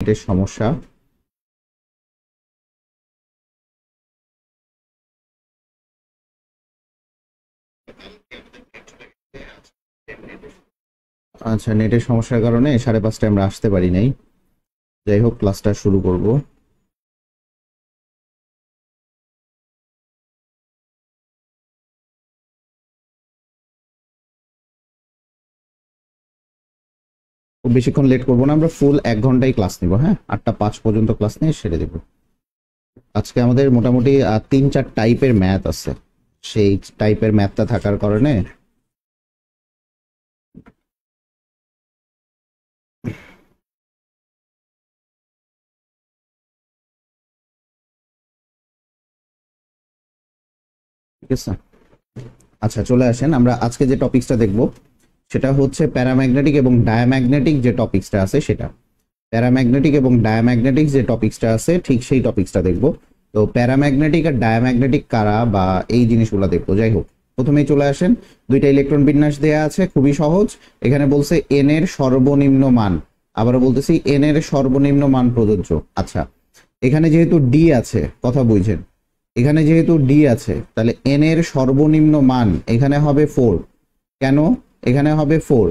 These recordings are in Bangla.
নেটের সমস্যা। আচ্ছা, নেটের সমস্যার কারণে 5:30টায় আমরা আসতে পারি নাই। যাই হোক, ক্লাসটা শুরু করব। খুব বেশিক্ষণ লেট করবো না, আমরা ফুল 1 ঘন্টাই ক্লাস নিব। হ্যাঁ, 8টা 5 পর্যন্ত ক্লাস নিয়ে সেরে দেব। আজকে আমাদের মোটামুটি 3-4 টাইপের ম্যাথ আছে। সেই টাইপের ম্যাথটা থাকার কারণে ঠিক আছে। আচ্ছা, চলে আসেন, আমরা আজকে যে টপিকসটা দেখব সেটা হচ্ছে প্যারাম্যাগনেটিক এবং ডায়াম্যাগনেটিক যে টপিকসটা আছে সেটা। প্যারাম্যাগনেটিক এবং ডায়াম্যাগনেটিক যে টপিকসটা আছে ঠিক সেই টপিকসটা দেখব। তো প্যারাম্যাগনেটিক আর ডায়াম্যাগনেটিক কারা বা এই জিনিসগুলো দেখবো। যাই হোক, প্রথমেই চলে আসেন, দুইটা ইলেকট্রন বিন্যাস দেয়া আছে, খুবই সহজ। এখানে বলছে এন এর সর্বনিম্ন মান, আবারও বলতেছি এন এর সর্বনিম্ন মান প্রযোজ্য। আচ্ছা, এখানে যেহেতু ডি আছে, কথা বুঝছেন, এখানে যেহেতু ডি আছে তাহলে এন এর সর্বনিম্ন মান এখানে হবে 4। কেন এখানে হবে 4?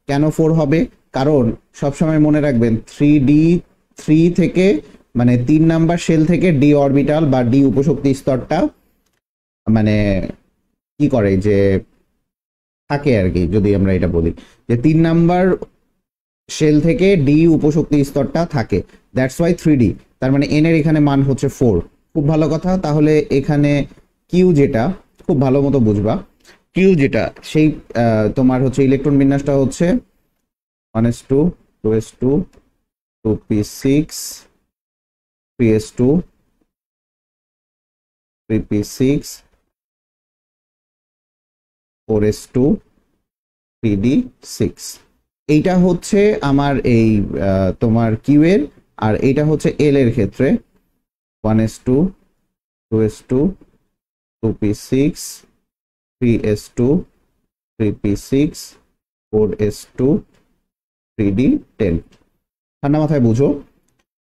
কেন 4 হবে? কারণ সবসময় মনে রাখবেন 3 থেকে মানে 3 নাম্বার শেল থেকে ডি অরবিটাল বা ডি উপশক্তি স্তরটা মানে কি করে যে থাকে আর কি। যদি আমরা এটা বলি যে 3 নাম্বার শেল থেকে ডি উপশক্তি স্তরটা থাকে, দ্যাটস ওয়াই 3D। তার মানে এন এর এখানে মান হচ্ছে 4। খুব ভালো কথা। তাহলে এখানে কিউ যেটা খুব ভালো মতো বুঝবা, কিউ যেটা সেই তোমার হচ্ছে ইলেকট্রন বিন্যাসটা হচ্ছে 1s2 2s2 2p6 3s2 3p6 4s2 3d6। এইটা হচ্ছে আমার এই তোমার কিউ এর, আর এইটা হচ্ছে এল এর ক্ষেত্রে 1s2 2s2 2p6 3s2 3p6 4s2 3d10। ঠান্ডা মাথায় বুঝো।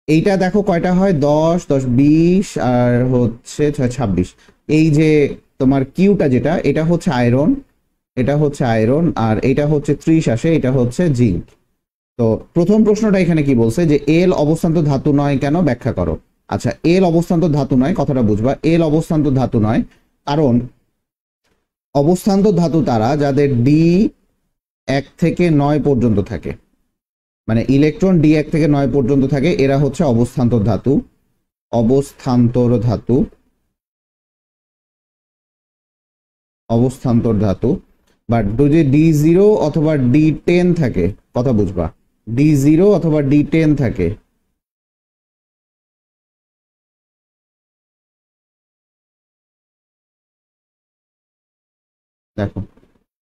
এইটা দেখো কয়টা হয়, 10 10 20 আর হচ্ছে 6 26। এই যে তোমার কিউটা যেটা, এটা হচ্ছে আয়রন, এটা হচ্ছে আয়রন, আর এটা হচ্ছে 30 আসে, এটা হচ্ছে জিঙ্ক। তো প্রথম প্রশ্নটা এখানে কি বলছে যে এল অবস্থান্ত ধাতু নয় কেন, ব্যাখ্যা করো। আচ্ছা, এল অবস্থান্ত ধাতু নয়, কথাটা বুঝবা। এল অবস্থান্ত ধাতু নয় কারণ অবস্থান্ত ধাতু তারা যাদের ডি 1 থেকে 9 পর্যন্ত থাকে, মানে ইলেকট্রন ডি 1 থেকে 9 পর্যন্ত থাকে, এরা হচ্ছে অবস্থান্তর ধাতু। অবস্থান্তর ধাতু, অবস্থান্তর ধাতু। বাট যদি D0 অথবা D10 থাকে, কথা বুঝবা, D0 অথবা D10 থাকে, দেখো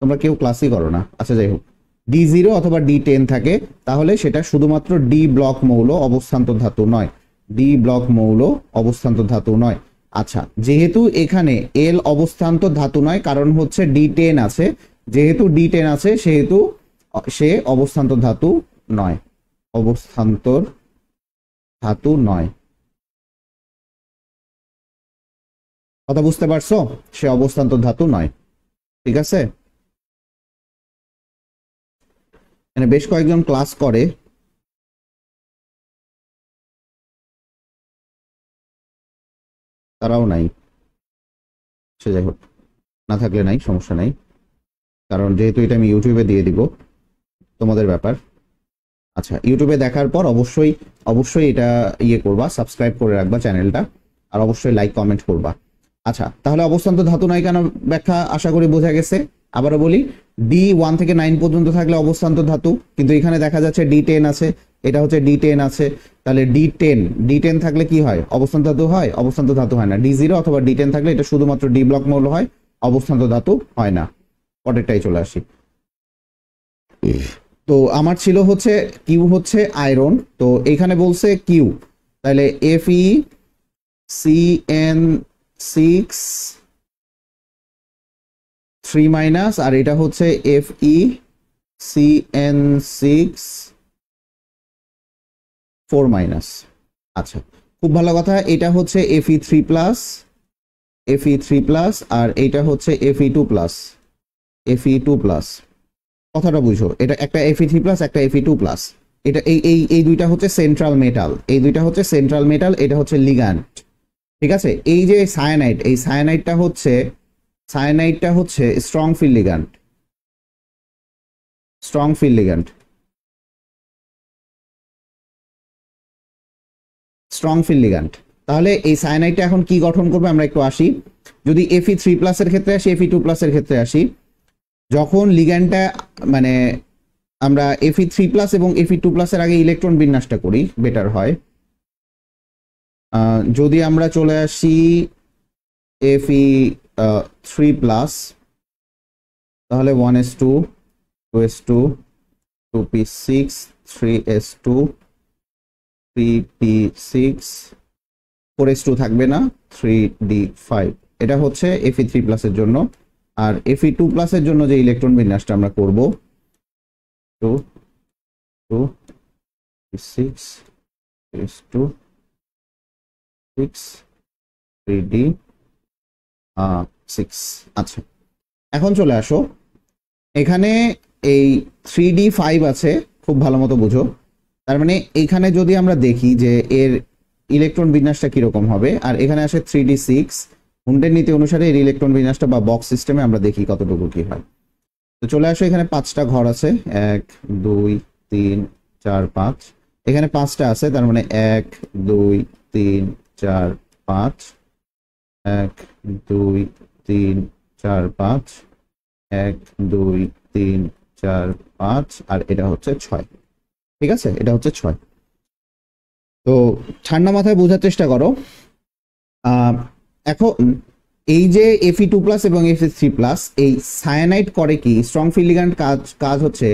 তোমরা কেউ ক্লাসই করো না। আচ্ছা, যাই হোক, D0 অথবা D10 থাকে তাহলে সেটা শুধুমাত্র ডি ব্লক মৌল, অবস্থান্তর ধাতু নয়। ডি ব্লক মৌল, অবস্থান্তর ধাতু নয়। আচ্ছা, যেহেতু এখানে এল অবস্থান্তর ধাতু নয় কারণ হচ্ছে D10 আছে, যেহেতু D10 আছে সেহেতু সে অবস্থান্তর ধাতু নয়, অবস্থান্তর ধাতু নয়। কথা বুঝতে পারছো? সে অবস্থান্তর ধাতু নয়। ঠিক আছে, মানে বেশ কয়েকজন ক্লাস করে, তারাও নাই। সে যাই হোক, না থাকলে নাই, সমস্যা নাই। কারণ যেহেতু এটা আমি ইউটিউবে দিয়ে দিব, তোমাদের ব্যাপার। আচ্ছা, ইউটিউবে দেখার পর অবশ্যই অবশ্যই এটা ইয়ে করবা, সাবস্ক্রাইব করে রাখবা চ্যানেলটা, আর অবশ্যই লাইক কমেন্ট করবা। আচ্ছা, তাহলে অবস্থান্ত ধাতু নয় কেন ব্যাখ্যা আশা করি বোঝা গেছে। আবারও বলি, D1 থেকে 9 পর্যন্ত থাকলে অবস্থান্ত ধাতু, কিন্তু এখানে দেখা যাচ্ছে D10 আছে, এটা হচ্ছে D10 আছে, তাহলে D10 থাকলে কি হয়, অবস্থান্ত ধাতু হয়? অবস্থান্ত ধাতু হয় না। D0 অথবা D10 থাকলে এটা শুধুমাত্র ডি ব্লক মৌল হয়, অবস্থান্ত ধাতু হয় না। পরেরটাই চলে আসি। তো আমার ছিল হচ্ছে কিউ হচ্ছে আয়রন, তো এখানে বলছে কিউ, তাহলে FeCN6 3 আর এটা হচ্ছে FeCN6 4 মাইনাস। আচ্ছা, খুব ভালো কথা। এটা হচ্ছে Fe3 প্লাস, Fe3 প্লাস, আর এইটা হচ্ছে Fe2 প্লাস, Fe2 প্লাস। কথাটা বুঝো, এটা একটা Fe3 প্লাস, একটা Fe2 প্লাস। এটা এই দুইটা হচ্ছে সেন্ট্রাল মেটাল, এই দুইটা হচ্ছে সেন্ট্রাল মেটাল, এটা হচ্ছে লিগ্যান্ড। ঠিক আছে, এই যে সায়ানাইড, এই সায়ানাইডটা হচ্ছে strong field ligand, strong field ligand, strong field ligand. তাহলে এই সায়ানাইডটা এখন কি গঠন করবে আমরা একটু আসি। যদি Fe3 প্লাসের ক্ষেত্রে আসি, Fe2 প্লাসের ক্ষেত্রে আসি, যখন লিগ্যান্ডটা মানে আমরা Fe3 প্লাস এবং Fe2 প্লাসের আগে ইলেকট্রন বিন্যাসটা করি, বেটার হয়। যদি আমরা চলে আসি Fe3 প্লাস, তাহলে 1s2, 2s2, 2p6, 3s2, 3p6, 4s2 থাকবে না, 3d5। এটা হচ্ছে Fe3 প্লাসের জন্য। আর Fe2 প্লাসের জন্য যে ইলেকট্রন বিন্যাসটা আমরা করব, 2, 2, 6, 3s2, 6, 3d6। আচ্ছা, এখন চলে আসো, এখানে এই 3d5 আছে, খুব ভালো মতো বুঝো। তার মানে এইখানে যদি আমরা দেখি যে এর ইলেকট্রন বিন্যাসটা কিরকম হবে, আর এখানে আসে 3d6, হুন্ডের নীতি অনুসারে এর ইলেকট্রন বিন্যাসটা বা বক্স সিস্টেমে আমরা দেখি কতটুকু কি হয়। তো চলে আসো, এখানে 5টা ঘর আছে, 1, 2, 3, 4, 5। এখানে 5টা আছে, তার মানে 1, 2, 3, 4, 5, 1, 2, 3, 4, 5, 1, 2, 3, 4, 5, আর এটা হচ্ছে 6। ঠিক আছে, এটা হচ্ছে 6। তো ঠান্ডা মাথায় বোঝার চেষ্টা করো। এখন এই যে Fe2 প্লাস এবং Fe3 প্লাস, এই সায়ানাইড করে কি, স্ট্রং ফিল্ড লিগ্যান্ড কাজ হচ্ছে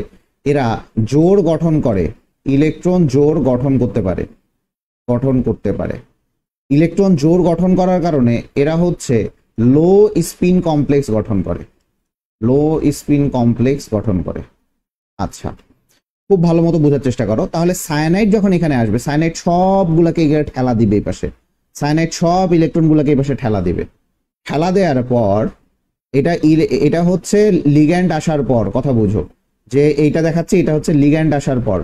এরা জোড় গঠন করে, ইলেকট্রন জোড় গঠন করতে পারে। ইলেকট্রন জোড় গঠন করার কারণে এরা হচ্ছে লো স্পিন কমপ্লেক্স গঠন করে। আচ্ছা, খুব ভালো মতো বোঝার চেষ্টা করো। তাহলে সায়ানাইড যখন এখানে আসবে, সায়ানাইড সবগুলাকে এখানে ঠেলা দিবে, এই পাশে সায়ানাইড সব ইলেকট্রন গুলাকে এই পাশে ঠেলা দিবে। ঠেলা দেওয়ার পর এটা হচ্ছে লিগ্যান্ড আসার পর, কথা বুঝো যে এইটা দেখাচ্ছি, এটা হচ্ছে লিগ্যান্ড আসার পর,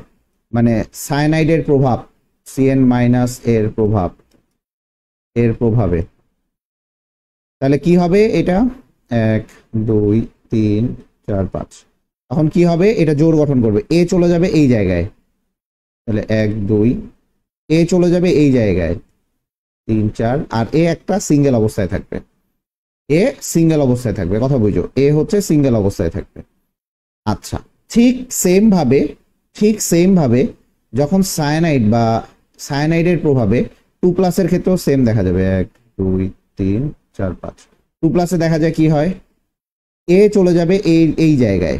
মানে সায়ানাইডের প্রভাব, Cn মাইনাস এর প্রভাবে। তাহলে কি হবে, এটা 1, 2, 3, 4, 5। এখন কি হবে, এটা জোড় গঠন করবে, এ চলে যাবে এই জায়গায়, তাহলে 1, 2, এ চলে যাবে এই জায়গায়, 3, 4, আর এ একটা সিঙ্গেল অবস্থায় থাকবে, কথা বুঝো, এ হচ্ছে সিঙ্গেল অবস্থায় থাকবে। আচ্ছা, ঠিক সেম ভাবে যখন সায়ানাইড বা সায়ানাইডের প্রভাবে 2 প্লাসের ক্ষেত্রেও সেম দেখা যাবে, 1, 2, 3, 4, 5। 2 প্লাসে দেখা যায় কি হয়, এ চলে যাবে এই জায়গায়,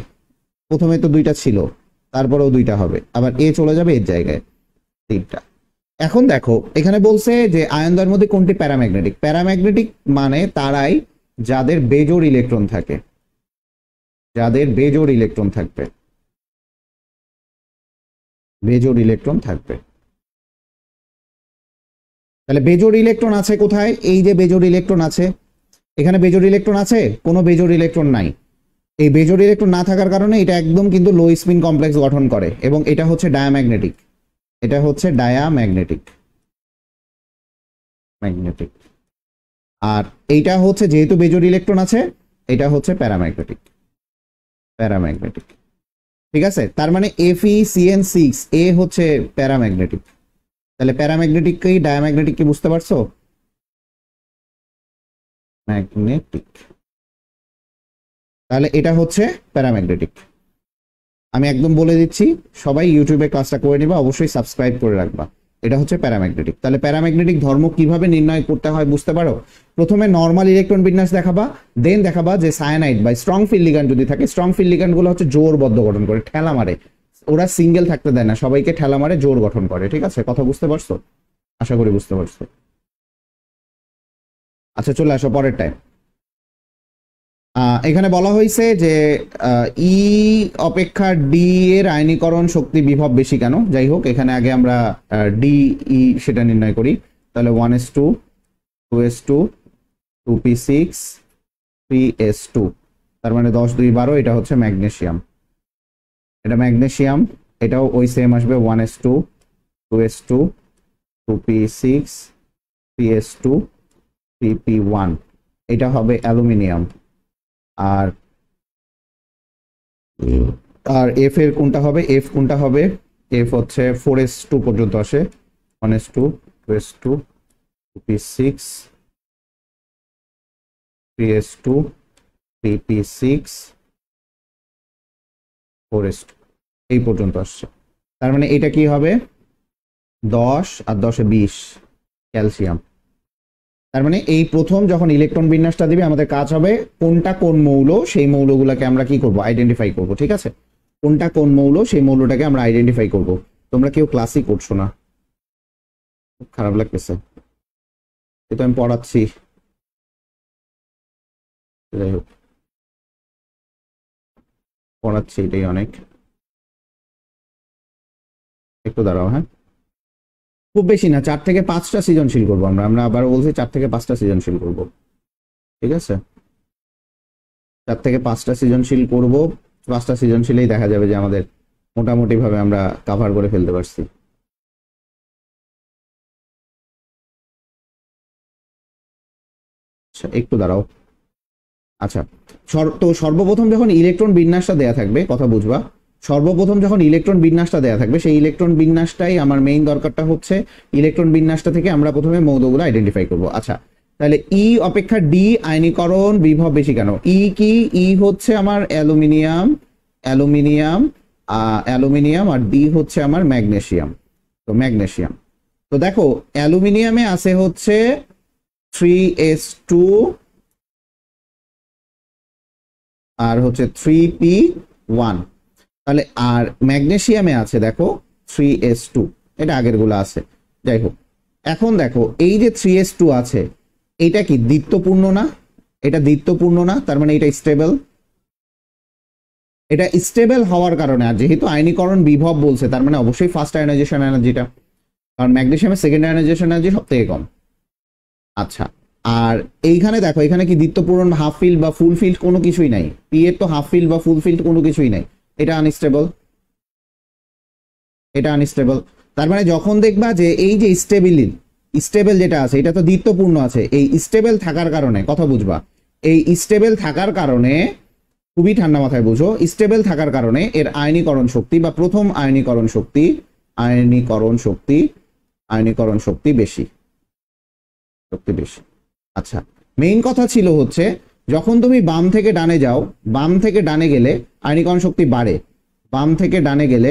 প্রথমে তো 2টা ছিল, তারপরেও 2টা হবে, আবার এ চলে যাবে এর জায়গায়, 3টা। এখন দেখো, এখানে বলছে যে আয়নদ্বয়ের মধ্যে কোনটি প্যারাম্যাগনেটিক। প্যারাম্যাগনেটিক মানে তারাই যাদের বেজোড় ইলেকট্রন থাকবে, বেজোড় ইলেকট্রন থাকবে। তাহলে বেজোড় ইলেকট্রন আছে কোথায়, এই যে বেজোড় ইলেকট্রন আছে, এখানে বেজোড় ইলেকট্রন আছে, কোনো বেজোড় ইলেকট্রন নাই। এই বেজোড় ইলেকট্রন না থাকার কারণে এটা একদম কিন্তু লো স্পিন কমপ্লেক্স গঠন করে, এবং এটা হচ্ছে ডায়াম্যাগনেটিক, ম্যাগনেটিক। আর এইটা হচ্ছে, যেহেতু বেজোড় ইলেকট্রন আছে, এটা হচ্ছে প্যারাম্যাগনেটিক। ঠিক আছে, তার মানে FeCN6 এ হচ্ছে প্যারাম্যাগনেটিক। তাহলে প্যারাম্যাগনেটিক কি ডায়াম্যাগনেটিক কি বুঝতে পারছো? ম্যাগনেটিক, তাহলে এটা হচ্ছে প্যারাম্যাগনেটিক। আমি একদম বলে দিচ্ছি, সবাই ইউটিউবে ক্লাসটা করে নিবা, অবশ্যই সাবস্ক্রাইব করে রাখবা। এটা হচ্ছে প্যারাম্যাগনেটিক। তাহলে প্যারাম্যাগনেটিক ধর্ম কিভাবে নির্ণয় করতে হয় বুঝতে পারো। প্রথমে নর্মাল ইলেকট্রন বিন্যাস দেখাবা, দেন দেখাবা যে সায়ানাইড বা স্ট্রং ফিল্ড লিগ্যান্ড যদি থাকে, স্ট্রং ফিল্ড লিগ্যান্ড গুলো হচ্ছে জোড়বদ্ধ গঠন করে, ঠেলা মারে, ওরা সিঙ্গেল থাকতে দেয় না, সবাইকে ঠেলা মারে, জোড় গঠন করে। ঠিক আছে, কথা বুঝতে পারছো? আশা করি বুঝতে পারছো। আচ্ছা, চলে আসো পরের টাইম। এখানে বলা হয়েছে যে ই অপেক্ষা ডি এর আয়নীকরণ শক্তি বিভব বেশি কেন। যাই হোক, এখানে আগে আমরা ডি ই সেটা নির্ণয় করি। তাহলে 1s2 2s2 2p6 3s2, তার মানে 10 2 12, এটা হচ্ছে ম্যাগনেসিয়াম। এটা ম্যাগনেসিয়াম, এটাও ওই সেম আসবে 1s2 2s2 2p6 3s2 3p1। এটা হবে অ্যালুমিনিয়াম। আর আর এফ এর কোনটা হবে, এফ কোনটা হবে, এফ হচ্ছে 4s2 পর্যন্ত আসে, 1s2 2s2 2p6 3s2 3p6 4s2, এই পর্যন্ত আসছে। তার মানে এটা কি হবে 10 আর 10 20 ক্যালসিয়াম। তার মানে এই প্রথম যখন ইলেকট্রন বিন্যাসটা দিবে আমাদের কাজ হবে কোনটা কোন মৌল, সেই মৌলগুলোকে আমরা কি করব, আইডেন্টিফাই করব। ঠিক আছে, কোনটা কোন মৌল সেই মৌলটাকে আমরা আইডেন্টিফাই করব। তোমরা কেউ ক্লাসই করছো না, খুব খারাপ লাগতেছে। এটা আমি পড়াচ্ছি, যাই হোক পড়াচ্ছি, এটাই অনেক। একটু দাঁড়াও, হ্যাঁ, খুব বেশি না, 4 থেকে 5টা সৃজনশীল করবো আমরা। আমরা আবার বলছি 4 থেকে 5টা সৃজনশীল করব। ঠিক আছে, 4 থেকে 5টা সৃজনশীল করব। 5টা সৃজনশীলেই দেখা যাবে যে আমাদের মোটামুটি ভাবে আমরা কাভার করে ফেলতে পারছি। আচ্ছা একটু দাঁড়াও। আচ্ছা, তো সর্বপ্রথম যখন ইলেকট্রন বিন্যাসটা দেয়া থাকবে, কথা বুঝবা, সর্বপ্রথম যখন ইলেকট্রন বিন্যাসটা দেয়া থাকবে সেই ইলেকট্রন বিন্যাসটাই আমার মেইন দরকারটা হচ্ছে। ইলেকট্রন বিন্যাসটা থেকে আমরা প্রথমে মৌলগুলো আইডেন্টিফাই করব। আচ্ছা, তাহলে ই অপেক্ষা ডি আয়নীকরণ বিভব বেশি কেন? ই কি, ই হচ্ছে আমার অ্যালুমিনিয়াম, অ্যালুমিনিয়াম অ্যালুমিনিয়াম, আর ডি হচ্ছে আমার ম্যাগনেসিয়াম। তো ম্যাগনেসিয়াম, তো দেখো অ্যালুমিনিয়ামে আছে হচ্ছে 3s2 আর হচ্ছে 3p1। তাহলে আর ম্যাগনেসিয়ামে আছে দেখো 3s2, এটা আগের গুলো আছে। যাই হোক, এখন দেখো এই যে 3s2 আছে, এটা কি দ্বিত্বপূর্ণ না? এটা দ্বিত্বপূর্ণ না, তার মানে এটা স্টেবল। এটা স্টেবল হওয়ার কারণে, আর যেহেতু আয়নীকরণ বিভব বলছে, তার মানে অবশ্যই ফার্স্ট আয়নাইজেশন এনার্জিটা, কারণ ম্যাগনেসিয়ামের সেকেন্ড আয়নাইজেশন এনার্জি সব থেকে কম। আচ্ছা, আর এইখানে দেখো, এখানে কি দ্বিত্বপূরণ, হাফ ফিল্ড বা ফুল ফিল্ড কোনো কিছুই নাই। পি এর তো হাফ ফিল্ড বা ফুল ফিল্ড কোনো কিছুই নাই, এটা আনস্টেবল, এটা আনস্টেবল। তার মানে যখন দেখবা যে এই যে স্টেবল যেটা আছে এটা তো দ্বিত্বপূর্ণ আছে, এই স্টেবল থাকার কারণে, কথা বুঝবা, এই স্টেবল থাকার কারণে, খুবই ঠান্ডা মাথায় বুঝো, স্টেবল থাকার কারণে এর আয়নীকরণ শক্তি বা প্রথম আয়নীকরণ শক্তি, আয়নীকরণ শক্তি, আয়নীকরণ শক্তি বেশি, শক্তি বেশি। আচ্ছা, মেইন কথা ছিল হচ্ছে যখন তুমি বাম থেকে ডানে যাও, বাম থেকে ডানে গেলে আয়নীকরণ শক্তি বাড়ে, বাম থেকে ডানে গেলে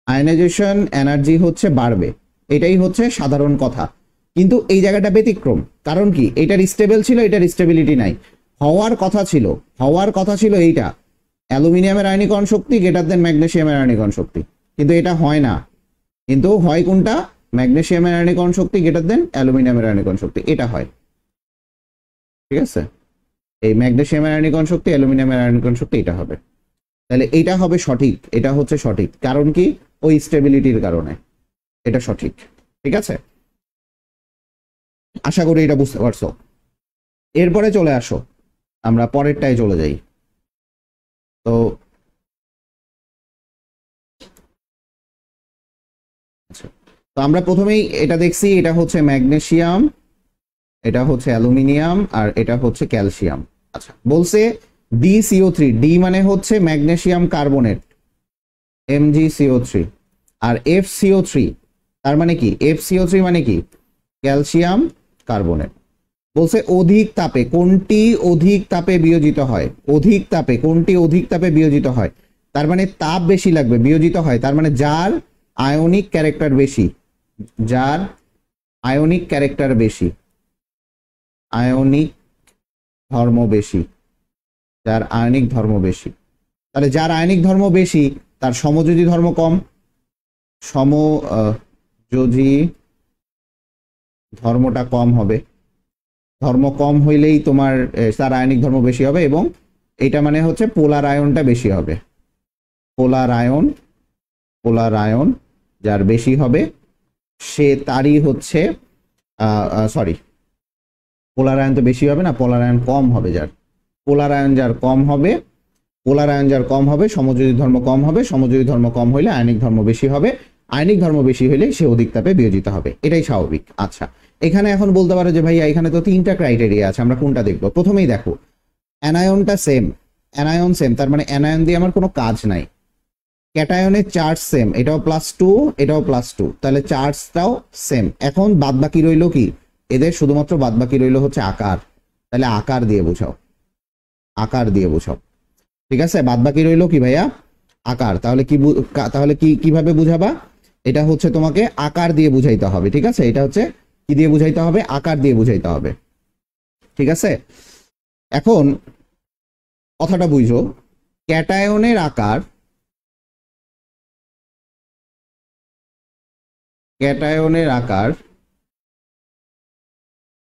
আয়নাইজেশন এনার্জি হচ্ছে বাড়বে, এটাই হচ্ছে সাধারণ কথা। কিন্তু এই জায়গাটা ব্যতিক্রম, কারণ কি, এটার স্টেবল ছিল, এটার স্টেবিলিটি নাই। হওয়ার কথা ছিল, হওয়ার কথা ছিল এইটা অ্যালুমিনিয়ামের আয়নীকরণ শক্তি গ্রেটার দেন ম্যাগনেসিয়ামের আয়নীকরণ শক্তি, কিন্তু এটা হয় না। কিন্তু হয় কোনটা, ম্যাগনেসিয়ামের আয়নীকরণ শক্তি গ্রেটার দেন অ্যালুমিনিয়ামের আয়নীকরণ শক্তি, এটা হয়। ঠিক আছে, এই ম্যাগনেসিয়ামের আয়নীকরণ শক্তি, অ্যালুমিনিয়ামের আয়নীকরণ শক্তি, এটা হবে। তাহলে এটা হবে সঠিক, এটা হচ্ছে সঠিক, কারণ কি, ওই স্টেবিলিটির কারণে এটা সঠিক। ঠিক আছে, আশা করি এটা বুঝতে পারছো। এরপরে চলে আসো, আমরা পরেরটায় চলে যাই। তো আচ্ছা, তো আমরা প্রথমেই এটা দেখছি, এটা হচ্ছে ম্যাগনেসিয়াম, এটা হচ্ছে অ্যালুমিনিয়াম, আর এটা হচ্ছে ক্যালসিয়াম। আচ্ছা, বলছে DCO3, ডি মানে হচ্ছে ম্যাগনেসিয়াম কার্বনেট, MgCO3, আর FCO3, তার মানে কি, FCO3 মানে কি, ক্যালসিয়াম কার্বনেট। বলছে অধিক তাপে কোনটি অধিক তাপে বিয়োজিত হয়, অধিক তাপে কোনটি অধিক তাপে বিয়োজিত হয়, তার মানে তাপ বেশি লাগবে, বিয়োজিত হয়, তার মানে যার আয়নিক ক্যারেক্টার বেশি, যার আয়নিক ক্যারেক্টার বেশি, আয়নিক ধর্ম বেশি, যার আয়নিক ধর্ম বেশি। তাহলে যার আয়নিক ধর্ম বেশি তার সমযোজী ধর্ম কম, সমযোজী ধর্মটা কম হবে। ধর্ম কম হইলেই তোমার তার আয়নিক ধর্ম বেশি হবে, এবং এটা মানে হচ্ছে পোলার আয়নটা বেশি হবে। পোলার আয়ন, পোলার আয়ন যার বেশি হবে সে তারই হচ্ছে সরি, পোলার আয়ন তো বেশি হবে না, পোলার আয়ন কম হবে যার, পোলার আয়ন যার কম হবে, পোলার আয়ন যার কম হবে সমযোজী ধর্ম কম হবে, সমযোজী ধর্ম কম হইলে আয়নিক ধর্ম বেশি হবে, আয়নিক ধর্ম বেশি হইলে সে অধিক তাপে বিয়োজিত হবে, এটাই স্বাভাবিক। আচ্ছা, এখানে এখন বলতে পারো যে ভাইয়া এখানে তো তিনটা ক্রাইটেরিয়া আছে, আমরা কোনটা দেখবো? প্রথমেই দেখো অ্যানায়নটা সেম, অ্যানায়ন সেম, তার মানে অ্যানায়ন দিয়ে আমার কোনো কাজ নাই। ক্যাটায়নের চার্জ সেম, এটাও +2 এটাও +2, তাহলে চার্জটাও সেম। এখন বাদ বাকি রইল কি? এদের শুধুমাত্র বাদ বাকি রইল হচ্ছে আকার, তাহলে আকার দিয়ে বোঝাও, আকার দিয়ে বোঝাও। ঠিক আছে, বাদ বাকি রইল কি ভাইয়া? আকার। তাহলে কি তাহলে কিভাবে বুঝাবা? এটা হচ্ছে তোমাকে আকার দিয়ে বুঝাইতে হবে। ঠিক আছে, এটা হচ্ছে কি দিয়ে বুঝাইতে হবে? আকার দিয়ে বুঝাইতে হবে। ঠিক আছে, এখন কথাটা বুঝো, ক্যাটায়নের আকার, ক্যাটায়নের আকার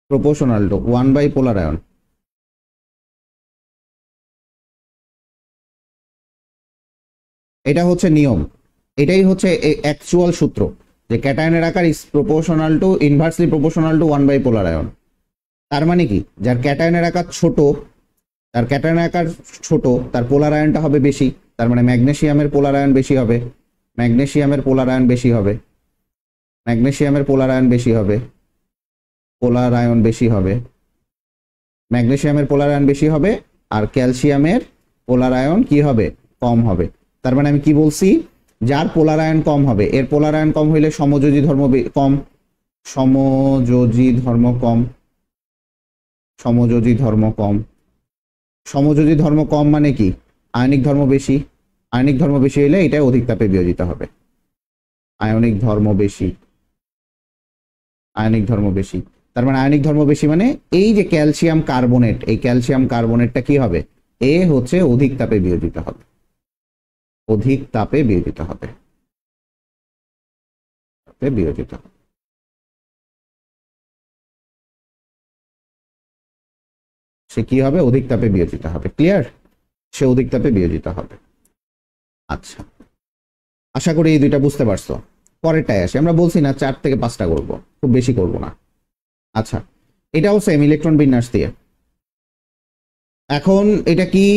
প্রপোর্শনাল টু 1 পোলার আয়ন। এটা হচ্ছে নিয়ম, এটাই হচ্ছে অ্যাকচুয়াল সূত্র, যে ক্যাটায়নের আকার is proportional to, inversely proportional to 1 polar ion. তার মানে কি, যার ক্যাটায়নের আকার ছোট, তার ক্যাটায়নের আকার ছোট, তার পোলার আয়নটা হবে বেশি। তার মানে ম্যাগনেসিয়ামের পোলার আয়ন বেশি হবে, ম্যাগনেসিয়ামের পোলার আয়ন বেশি হবে, ম্যাগনেসিয়ামের পোলার আয়ন বেশি হবে, পোলার আয়ন বেশি হবে, ম্যাগনেসিয়ামের পোলার আয়ন বেশি হবে, আর ক্যালসিয়ামের পোলার আয়ন কি হবে? কম হবে। তার মানে আমি কি বলছি? যার পোলার আয়ন কম হবে, এর পোলার আয়ন কম হইলে সমযোজী ধর্ম কম, সমযোজী ধর্ম কম, সমযোজী ধর্ম কম, সমযোজী ধর্ম কম মানে কি? আয়নিক ধর্ম বেশি, আয়নিক ধর্ম বেশি হইলে এটা অধিক তাপে বিয়োজিত হবে। আয়নিক ধর্ম বেশি, আয়নিক ধর্ম বেশি, তার মানে আয়নিক ধর্ম বেশি মানে এই যে ক্যালসিয়াম কার্বনেট, এই ক্যালসিয়াম কার্বনেটটা কি হবে? এ হচ্ছে অধিক তাপে বিয়োজিত হবে, অধিক তাপে বিয়োজিত হবে, বিয়োজিত হবে। সে কি হবে? অধিক তাপে বিয়োজিত হবে। ক্লিয়ার? সে অধিক তাপে বিয়োজিত হবে। আচ্ছা, আশা করি এই দুইটা বুঝতে পারছো। পরেরটায় আসে, আমরা বলছি না 4 থেকে 5টা করবো, খুব বেশি করব না। আচ্ছা, এটাও সেম ইলেকট্রন বিন্যাস দিয়ে। এখন এটা কি?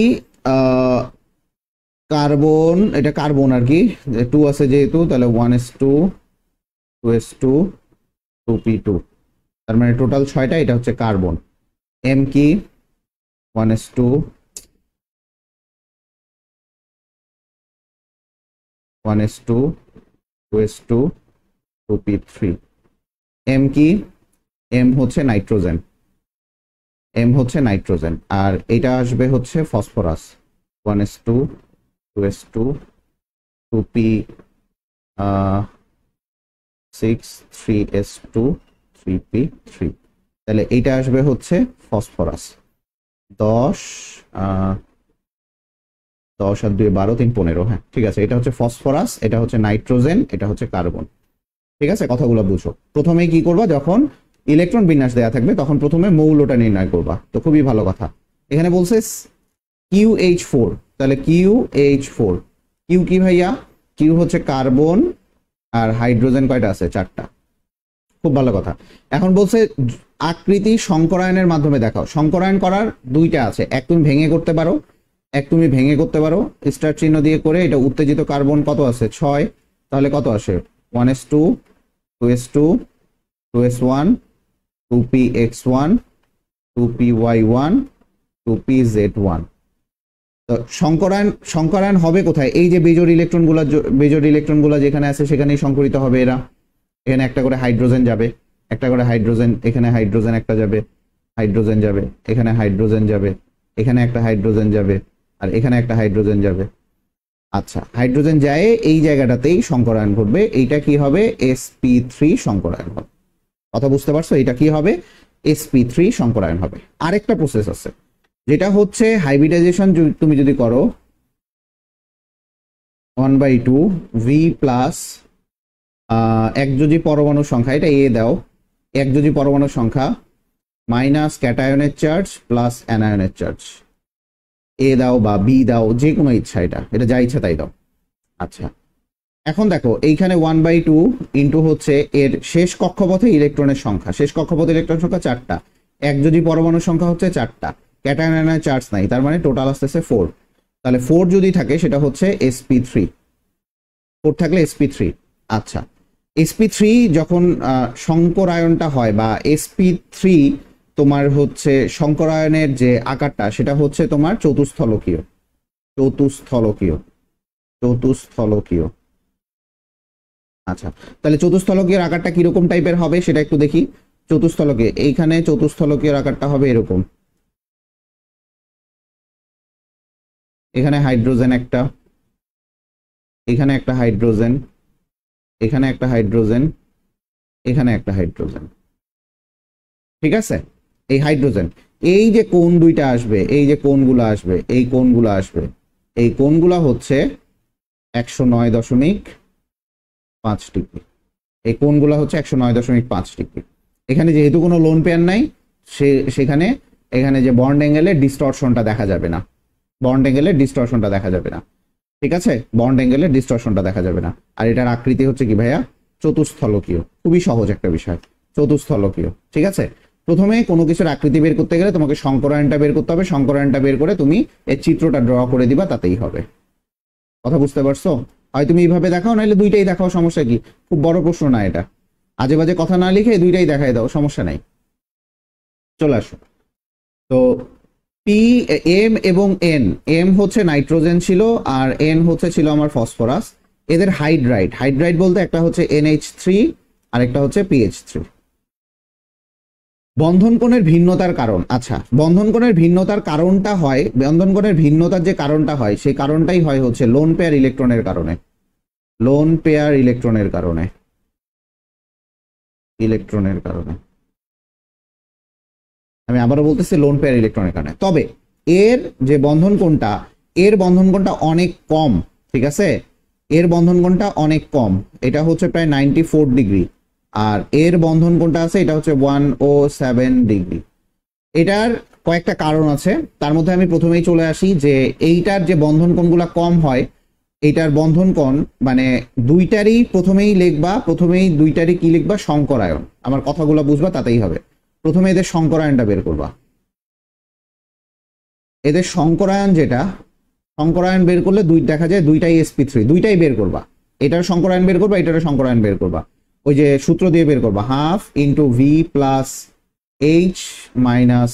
কার্বন, এটা কার্বন আর কি, 2 আছে যেহেতু, তাহলে 1s2 2s2 2p2, তার মানে টোটাল 6টা। এটা হচ্ছে কার্বন। এম কি? 1s2 1s2 2s2 2p3। M কি? এম হচ্ছে নাইট্রোজেন, এম হচ্ছে নাইট্রোজেন, আর এটা আসবে হচ্ছে phosphorus. 1s2 2s2 2p6 3s2 3p3, তাহলে এইটা আসবে হচ্ছে ফসফরাস। 10 10 আর 2 12 3 15, হ্যাঁ ঠিক আছে, এটা হচ্ছে ফসফরাস, এটা হচ্ছে নাইট্রোজেন, এটা হচ্ছে কার্বন। ঠিক আছে, কথাগুলো বুঝো। প্রথমেই কি করবা? যখন ইলেকট্রন বিন্যাস দেয়া থাকবে তখন প্রথমে মৌলটা নির্ণয় করবা। তো খুবই ভালো কথা, এখানে বলছে QH4, তাহলে QH4, কিউ কি ভাইয়া? কিউ হচ্ছে কার্বন, আর হাইড্রোজেন কয়টা আছে? 4টা। খুব ভালো কথা। এখন বলছে আকৃতি সংকরায়নের মাধ্যমে দেখাও। সংকরায়ন করার দুইটা আছে, এক তুমি ভেঙে করতে পারো, এক তুমি ভেঙে করতে পারো স্টার চিহ্ন দিয়ে করে। এটা উত্তেজিত কার্বন কত আছে? 6, তাহলে কত আসে? 1s2 2s2 2s1 2px1 2py1 2pz1। তো সংকরায়ন হবে কোথায়? এই যে বেজোড় ইলেকট্রনগুলো যেখানে আছে সেখানেই সংকরিত হবে এরা। এখানে একটা করে হাইড্রোজেন যাবে, একটা করে হাইড্রোজেন, এখানে হাইড্রোজেন একটা যাবে, হাইড্রোজেন যাবে, এখানে হাইড্রোজেন যাবে, এখানে একটা হাইড্রোজেন যাবে, আর এখানে একটা হাইড্রোজেন যাবে। আচ্ছা, হাইড্রোজেন যায় এই জায়গাটাতেই সংকরায়ন ঘটবে। এইটা কি হবে? sp3 সংকরায়ন হবে। কথা বুঝতে পারছো? এটা কি হবে? sp3 সংকরায়ন হবে। আরেকটা প্রসেস আছে যেটা হচ্ছে হাইব্রিডাইজেশন। তুমি যদি করো 1/2 v প্লাস একযোজী পরমাণুর সংখ্যা, এটা এ দাও, একযোজী পরমাণুর সংখ্যা মাইনাস ক্যাটায়নের চার্জ প্লাস অ্যানায়নের চার্জ, এ দাও বা বি দাও, যে কোনো ইচ্ছা, এটা যা ইচ্ছা তাই দাও। আচ্ছা, এখন দেখো এইখানে 1/2 ইন্টু হচ্ছে এর শেষ কক্ষপথে ইলেকট্রনের সংখ্যা, শেষ কক্ষপথে ইলেকট্রনের সংখ্যা 4টা, এক যদি পরমাণুর সংখ্যা হচ্ছে 4টা, ক্যাটায়ন অ্যানায়ন চার্জ নাই, তার মানে টোটাল আসতেছে 4। তাহলে 4 যদি থাকে সেটা হচ্ছে sp3, 4 থাকলে sp3। আচ্ছা, sp3 যখন সংকরায়নটা হয় বা sp3 তোমার হচ্ছে সংকরায়নের যে আকারটা সেটা হচ্ছে তোমার চতুস্থলকীয়, চতুস্থলকীয়, চতুস্থলকীয়। আচ্ছা, তাহলে চতুস্থলকীয় আকারটা কিরকম টাইপের হবে সেটা একটু দেখি। চতুস্থলকীয়, এইখানে চতুস্থলকীয় আকারটা হবে এরকম, এখানে হাইড্রোজেন একটা, এখানে একটা হাইড্রোজেন, এখানে একটা হাইড্রোজেন, এখানে একটা হাইড্রোজেন, ঠিক আছে? এই হাইড্রোজেন, এই যে কোণ দুইটা আসবে, এই যে কোণগুলো আসবে, এই কোণগুলো আসবে, এই কোণগুলো হচ্ছে 109.5 ডিগ্রি, এই কোণগুলো হচ্ছে 109.5 ডিগ্রি। এখানে যেহেতু কোনো লোন পেয়ার নাই, সেখানে এখানে যে বন্ড অ্যাঙ্গেলের ডিস্টরশনটা দেখা যাবে না, বন্ড অ্যাঙ্গেলের ডিস্টরশনটা দেখা যাবে না, ঠিক আছে? বন্ড অ্যাঙ্গেলের ডিস্টরশনটা দেখা যাবে না। আর এটার আকৃতি হচ্ছে কি ভাইয়া? চতুস্থলকীয়। খুবই সহজ একটা বিষয়, চতুস্থলকীয়, ঠিক আছে? প্রথমে কোনো কিছুর আকৃতি বের করতে গেলে তোমাকে সংকরায়নটা বের করতে হবে, সংকরায়নটা বের করে তুমি এর চিত্রটা ড্র করে দিবা, তাতেই হবে। কথা বুঝতে পারছো? হয় তুমি এইভাবে দেখাও, নাহলে দুইটাই দেখাও, সমস্যা কি? খুব বড় প্রশ্ন না এটা, আজে বাজে কথা না লিখে দুইটাই দেখাই দাও, সমস্যা নাই। চলে আসো। তো পি, এম এবং এন, এম হচ্ছে নাইট্রোজেন ছিল আর এন হচ্ছে ছিল আমার ফসফরাস। এদের হাইড্রাইড, হাইড্রাইড বলতে একটা হচ্ছে NH3 আর একটা হচ্ছে PH3। বন্ধন কোণের ভিন্নতার কারণ, আচ্ছা বন্ধন কোণের ভিন্নতার কারণটা হয়, বন্ধন কোণের ভিন্নতার যে কারণটা হয় সেই কারণটাই হয় হচ্ছে লোন পেয়ার ইলেকট্রনের কারণে, লোন পেয়ার ইলেকট্রনের কারণে, ইলেকট্রনের কারণে। আমি আবারও বলতেছি লোন পেয়ার ইলেকট্রনের কারণে। তবে এর যে বন্ধন কোণটা, এর বন্ধন কোণটা অনেক কম, ঠিক আছে? এর বন্ধন কোণটা অনেক কম, এটা হচ্ছে প্রায় 94 ডিগ্রি, আর এর বন্ধন কোণটা আছে এটা হচ্ছে 107 ডিগ্রি। এটার কয়েকটা কারণ আছে, তার মধ্যে আমি প্রথমেই চলে আসি যে এইটার যে বন্ধন কোণগুলো কম হয়, এইটার বন্ধন কোণ মানে দুইটারই প্রথমেই লিখবা, প্রথমেই দুইটারই কি লিখবা? সংকরায়ন। আমার কথাগুলো বুঝবা, তাতেই হবে। প্রথমে এদের সংকরায়নটা বের করবা, এদের সংকরায়ন যেটা, সংকরায়ন বের করলে দেখা যায় দুইটাই sp3, দুইটাই বের করবা। এটার সংকরায়ন বের করবা, এটার সংকরায়ন বের করবা, ওই যে সূত্র দিয়ে বের করবা, half into V plus H minus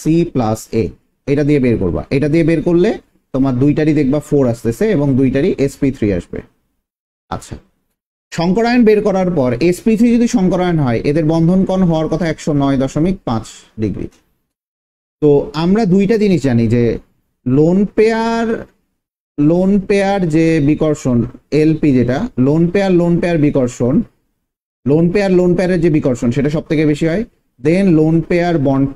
C plus A, এটা দিয়ে বের করবা। এটা দিয়ে বের করলে তোমার দুইটারই দেখবা 4 আসতেছে এবং দুইটারই sp3 আসবে। আচ্ছা, সংকরায়ন বের করার পর sp3 যদি সংকরায়ন হয়, এদের বন্ধন কোণ হওয়ার কথা 109.5 ডিগ্রি। তো আমরা দুইটা জিনিস জানি যে লোন পেয়ার যে বিকর্ষণ এলপি, যেটা লোন পেয়ার বিকর্ষণ, লোন পেয়ারের যে বিকর্ষণ সেটা সব থেকে বেশি হয়। দেন লোন পেয়ার বন্ড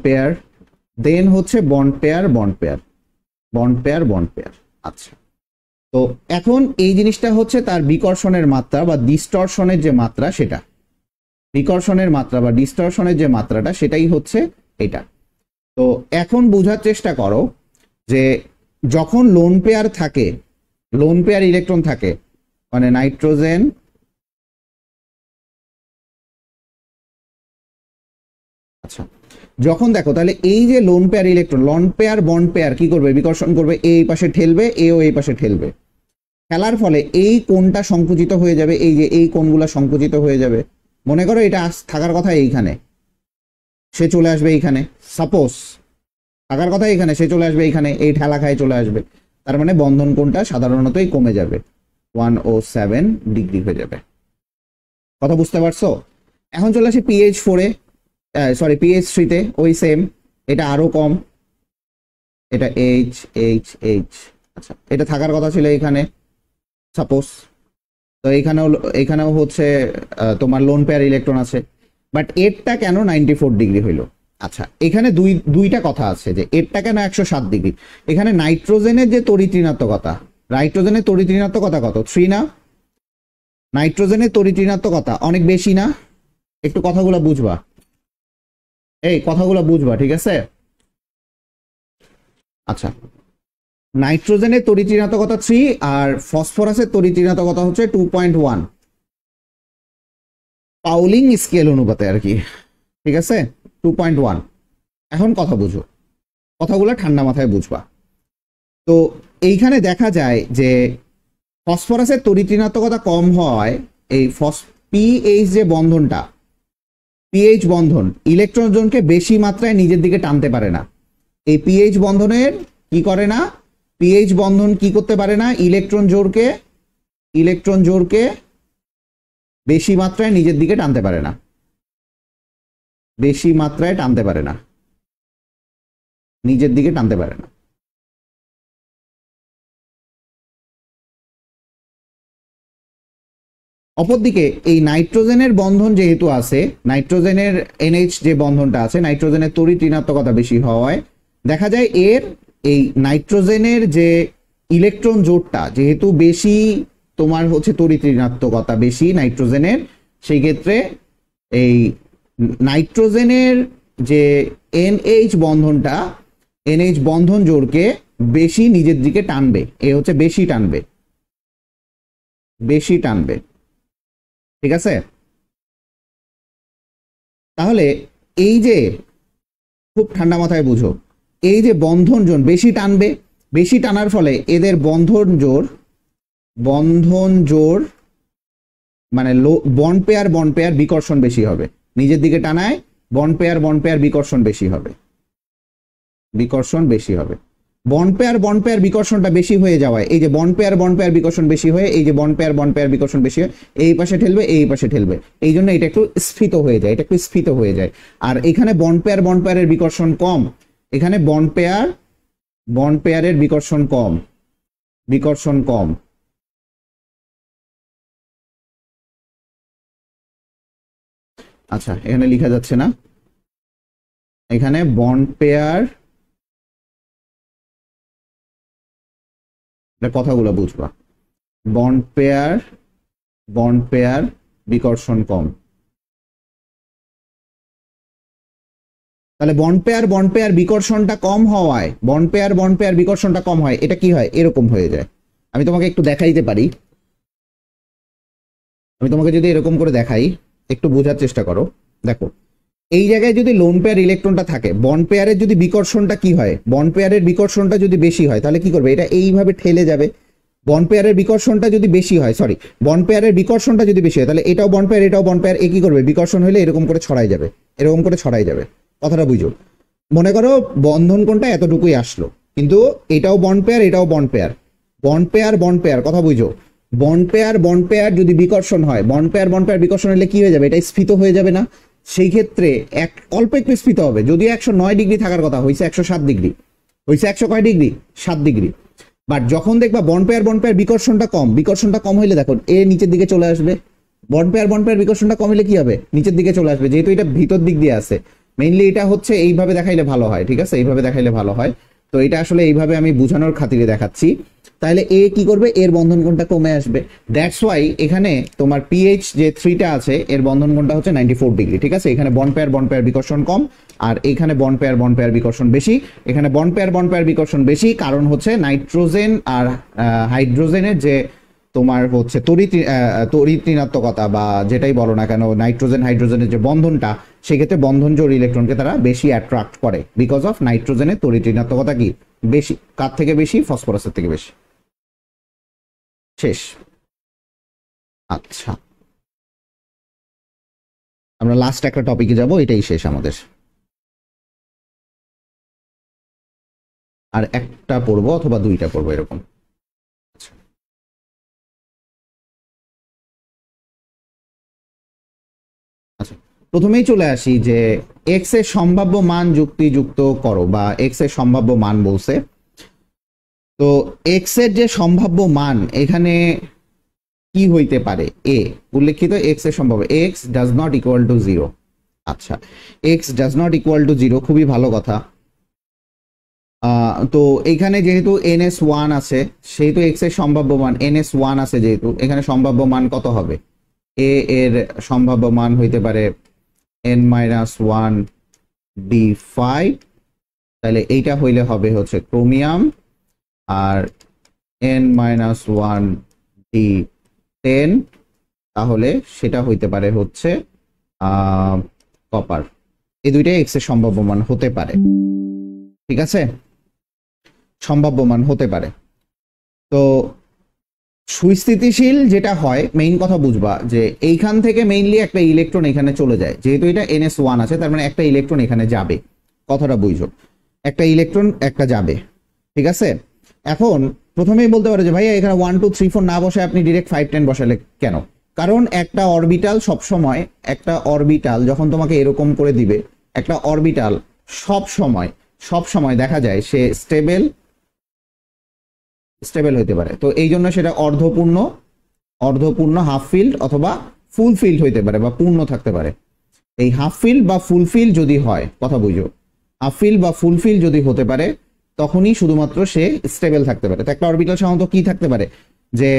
পেয়ার, দেন হচ্ছে বন্ড পেয়ার। আচ্ছা, তো এখন এই জিনিসটা হচ্ছে তার বিকর্ষণের মাত্রা বা ডিস্টরশনের যে মাত্রা, সেটা বিকর্ষণের মাত্রা বা ডিস্টরশনের যে মাত্রাটা সেটাই হচ্ছে এটা। তো এখন বোঝার চেষ্টা করো যে যখন লোন পেয়ার থাকে, লোন পেয়ার ইলেকট্রন থাকে, মানে নাইট্রোজেন, আচ্ছা যখন দেখো তাহলে এই যে lone pair electron, lone pair bond pair কি করবে? বিকর্ষণ করবে, এই পাশে ঠেলবে, এও এই পাশে ঠেলবে, খেলার ফলে এই কোণটা সংকুচিত হয়ে যাবে, এই যে এই কোণগুলো সংকুচিত হয়ে যাবে। মনে করো এটা থাকার কথা এইখানে, সে চলে আসবে এইখানে, সাপোজ থাকার কথা এইখানে, সে চলে আসবে এইখানে, এই ঠেলা খায় চলে আসবে, তার মানে বন্ধন কোণটা সাধারণতই কমে যাবে, 107 ডিগ্রি হয়ে যাবে। কথা বুঝতে পারছো? এখন চলে আসি PH4-এ, সরি PH3-তে, ওই সেম, এটা আরো কম, এটা H। আচ্ছা, এটা থাকার কথা ছিল এইখানে সাপোজ, তো এইখানেও হচ্ছে তোমার লোন পেয়ার ইলেকট্রন আছে, বাট এরটা কেন 94 ডিগ্রি হইলো? আচ্ছা, এখানে দুইটা কথা আছে যে এরটা কেন 107 ডিগ্রি। এখানে নাইট্রোজেনের যে তড়িৎ ঋণাত্মকতা, নাইট্রোজেনের তড়িৎ ঋণাত্মকতা কত? 3 না? নাইট্রোজেনের তড়িৎ ঋণাত্মকতা অনেক বেশি না? একটু কথাগুলো বুঝবা, এই কথাগুলো বুঝবা, ঠিক আছে? আচ্ছা, নাইট্রোজেনের তড়িৎ ঋণাত্মকতা 3 আর ফসফরাসের তড়িৎ ঋণাত্মকতা হচ্ছে 2.1 পাউলিং স্কেল অনুপাতে আর কি, ঠিক আছে? 2.1। এখন কথা বুঝো, কথাগুলো ঠান্ডা মাথায় বুঝবা। তো এইখানে দেখা যায় যে ফসফরাসের তড়িৎ ঋণাত্মকতা কম হয়, এই পিএইচ যে বন্ধনটা, পিএইচ বন্ধন ইলেকট্রন জোনকে বেশি মাত্রায় নিজের দিকে টানতে পারে না। এই পিএইচ বন্ধনের কি করে না, পিএইচ বন্ধন কি করতে পারে না, ইলেকট্রন জোড়কে বেশি মাত্রায় নিজের দিকে টানতে পারে না, বেশি মাত্রায় টানতে পারে না, নিজের দিকে টানতে পারে না। অপরদিকে এই নাইট্রোজেনের বন্ধন যেহেতু আছে, নাইট্রোজেনের এনএইচ যে বন্ধনটা আছে, নাইট্রোজেনের তড়িৎ ঋণাত্মকতা বেশি হওয়ায় দেখা যায় এর এই নাইট্রোজেনের যে ইলেকট্রন জোড়টা যেহেতু বেশি, তোমার হচ্ছে তড়িৎ ঋণাত্মকতা বেশি নাইট্রোজেনের, সেই ক্ষেত্রে এই নাইট্রোজেনের যে এনএইচ বন্ধনটা, এনএইচ বন্ধন জোড়কে বেশি নিজের দিকে টানবে, এ হচ্ছে বেশি টানবে, বেশি টানবে, ঠিক আছে? তাহলে এই যে খুব ঠান্ডা মাথায় বুঝো, এই যে বন্ধন জোন বেশি টানবে, বেশি টানার ফলে এদের বন্ধন জোর মানে বন্ড পেয়ার বিকর্ষণ বেশি হবে, নিজের দিকে টানায় বন্ড পেয়ার বিকর্ষণ বেশি হবে, বিকর্ষণ বেশি হবে। বন্ড পেয়ার বিকর্ষণটা বেশি হয়ে যাওয়ায় এই যে বন্ড পেয়ার বিকর্ষণ বেশি হয়ে, এই যে বন্ড পেয়ার বিকর্ষণ বেশি হয়, এই পাশে ঠেলবে এই পাশে ঠেলবে, এই জন্য এটা একটু স্ফীত হয়ে যায়, এটা একটু স্ফীত হয়ে যায়। আর এখানে বন্ড পেয়ারের বিকর্ষণ কম, এখানে বন্ড পেয়ারের বিকর্ষণ কম। আচ্ছা, এখানে লেখা যাচ্ছে না, এখানে বন্ড পেয়ার, কথাগুলো বুঝবা, বন্ড পেয়ার বিকর্ষণ কম। তাহলে বন্ড পেয়ার বিকর্ষণটা কম হওয়ায়, বন্ড পেয়ার বিকর্ষণটা কম হয়, এটা কি হয়, এরকম হয়ে যায়। আমি তোমাকে একটু দেখাইতে পারি, আমি তোমাকে যদি এরকম করে দেখাই, একটু বোঝার চেষ্টা করো। দেখো, এই জায়গায় যদি লোন পেয়ার ইলেকট্রনটা থাকে, বন্ড পেয়ারের যদি বিকর্ষণটা কি হয়, বন্ড পেয়ারের বিকর্ষণটা যদি বেশি হয়, তাহলে কি করবে, এটা এইভাবে ঠেলে যাবে। বন্ড পেয়ারের বিকর্ষণটা যদি বেশি হয়, বন্ড পেয়ারের বিকর্ষণটা যদি বেশি হয়, তাহলে এটাও বন্ড পেয়ার, এ কি করবে, বিকর্ষণ হলে এরকম করে ছড়াই যাবে, এরকম করে ছড়াই যাবে। কথাটা বুঝো, মনে করো বন্ধন কোণটা এতটুকুই আসলো, কিন্তু এটাও বন্ড পেয়ার, এটাও বন্ড পেয়ার, কথা বুঝো। বন্ড পেয়ার যদি বিকর্ষণ হয়, বন্ড পেয়ার বিকর্ষণ হলে কি হয়ে যাবে, এটা স্ফীত হয়ে যাবে না? সেই ক্ষেত্রে অল্প একটু স্ফীত হবে, যদিও 109 ডিগ্রি থাকার কথা, হয়েছে 107 ডিগ্রি, হয়েছে 100 কয় ডিগ্রি, 7 ডিগ্রি। বাট যখন দেখবা বন্ড পেয়ার বিকর্ষণটা কম হইলে দেখো এ নিচের দিকে চলে আসবে। বন্ড পেয়ার বিকর্ষণটা কম হলে কি হবে, নিচের দিকে চলে আসবে, যেহেতু এটা ভিতর দিক দিয়ে আছে। মেইনলি এটা হচ্ছে এইভাবে দেখাইলে ভালো হয়, ঠিক আছে? এইভাবে দেখাইলে ভালো হয়। তো এটা আসলে এইভাবে আমি বোঝানোর খাতিরে দেখাচ্ছি। তাহলে এ কি করবে, এর বন্ধন কোণটা কমে আসবে। দ্যাটস ওয়াই এখানে তোমার পিএইচ যে 3টা আছে, এর বন্ধন কোণটা হচ্ছে 94 ডিগ্রি, ঠিক আছে? এখানে বন্ড পেয়ার বিকর্ষণ কম, আর এখানে বন্ড পেয়ার বিকর্ষণ বেশি। এখানে বন্ড পেয়ার বিকর্ষণ বেশি কারণ হচ্ছে নাইট্রোজেন আর হাইড্রোজেনের যে তোমার হচ্ছে তড়িৎ ঋণাত্মকতা বা যেটাই বলো না কেন, নাইট্রোজেন হাইড্রোজেনের যে বন্ধনটা, সেক্ষেত্রে বন্ধন জোড় ইলেকট্রনকে তারা বেশি অ্যাট্রাক্ট করে, বিকজ অফ নাইট্রোজেনের তড়িৎ ঋণাত্মকতা কি বেশি, কার থেকে বেশি, ফসফরাসের থেকে বেশি। শেষ। আচ্ছা, আমরা লাস্ট একটা টপিকে যাব, এটাই শেষ আমাদের। আর একটা পড়বো অথবা 2টা পড়বো এরকম। আচ্ছা, প্রথমেই চলে আসি যে এক্স এর সম্ভাব্য মান যুক্ত করো, বা এক্স এর সম্ভাব্য মান বলছে। তো এক্স এর যে সম্ভাব্য মান এখানে কি হইতে পারে, এ উল্লেখিত এক্স এর সম্ভাব্য, x does not equal to 0। আচ্ছা, x does not equal to 0, খুবই ভালো কথা। তো এইখানে যেহেতু NS1 আছে, সেহেতু x এর সম্ভাব্য মান NS1 আছে, যেহেতু এখানে সম্ভাব্য মান কত হবে, a এর সম্ভাব্য মান হইতে পারে n-1 d5, তাহলে এইটা হইলে হবে হচ্ছে ক্রোমিয়াম, আর n-1 d10 তাহলে সেটা হইতে পারে হচ্ছে কপার। এই দুইটাই এক্স এর সম্ভাব্য মান হতে পারে, ঠিক আছে, সম্ভাব্য মান হতে পারে। তো সুস্থিতিশীল যেটা হয়, মেইন কথা বুঝবা যে এইখান থেকে মেইনলি একটা ইলেকট্রন এখানে চলে যায়, যেহেতু এটা NS1 আছে তার মানে একটা ইলেকট্রন এখানে যাবে, কথাটা বুঝো, একটা ইলেকট্রন একটা যাবে, ঠিক আছে। এখন প্রথমেই বলতে পারো যে ভাইয়া এখানে 1 2 3 4 না বসে আপনি ডিরেক্ট 5 10 বসালে কেন? কারণ একটা অরবিটাল সবসময়, একটা অরবিটাল যখন তোমাকে এরকম করে দিবে, একটা অরবিটাল সব সময় দেখা যায় সে স্টেবল হইতে পারে। তো এই জন্য সেটা অর্ধপূর্ণ হাফ ফিল্ড অথবা ফুল ফিল্ড হইতে পারে বা পূর্ণ থাকতে পারে। এই হাফ ফিল্ড বা ফুল ফিল্ড যদি হয়, কথা বুঝো, হাফ ফিল্ড বা ফুল ফিল্ড যদি হতে পারে তখনই শুধুমাত্র সে স্টেবল থাকতে পারে। তো একটা অরবিটাল সাধারণত কি থাকতে পারে, যে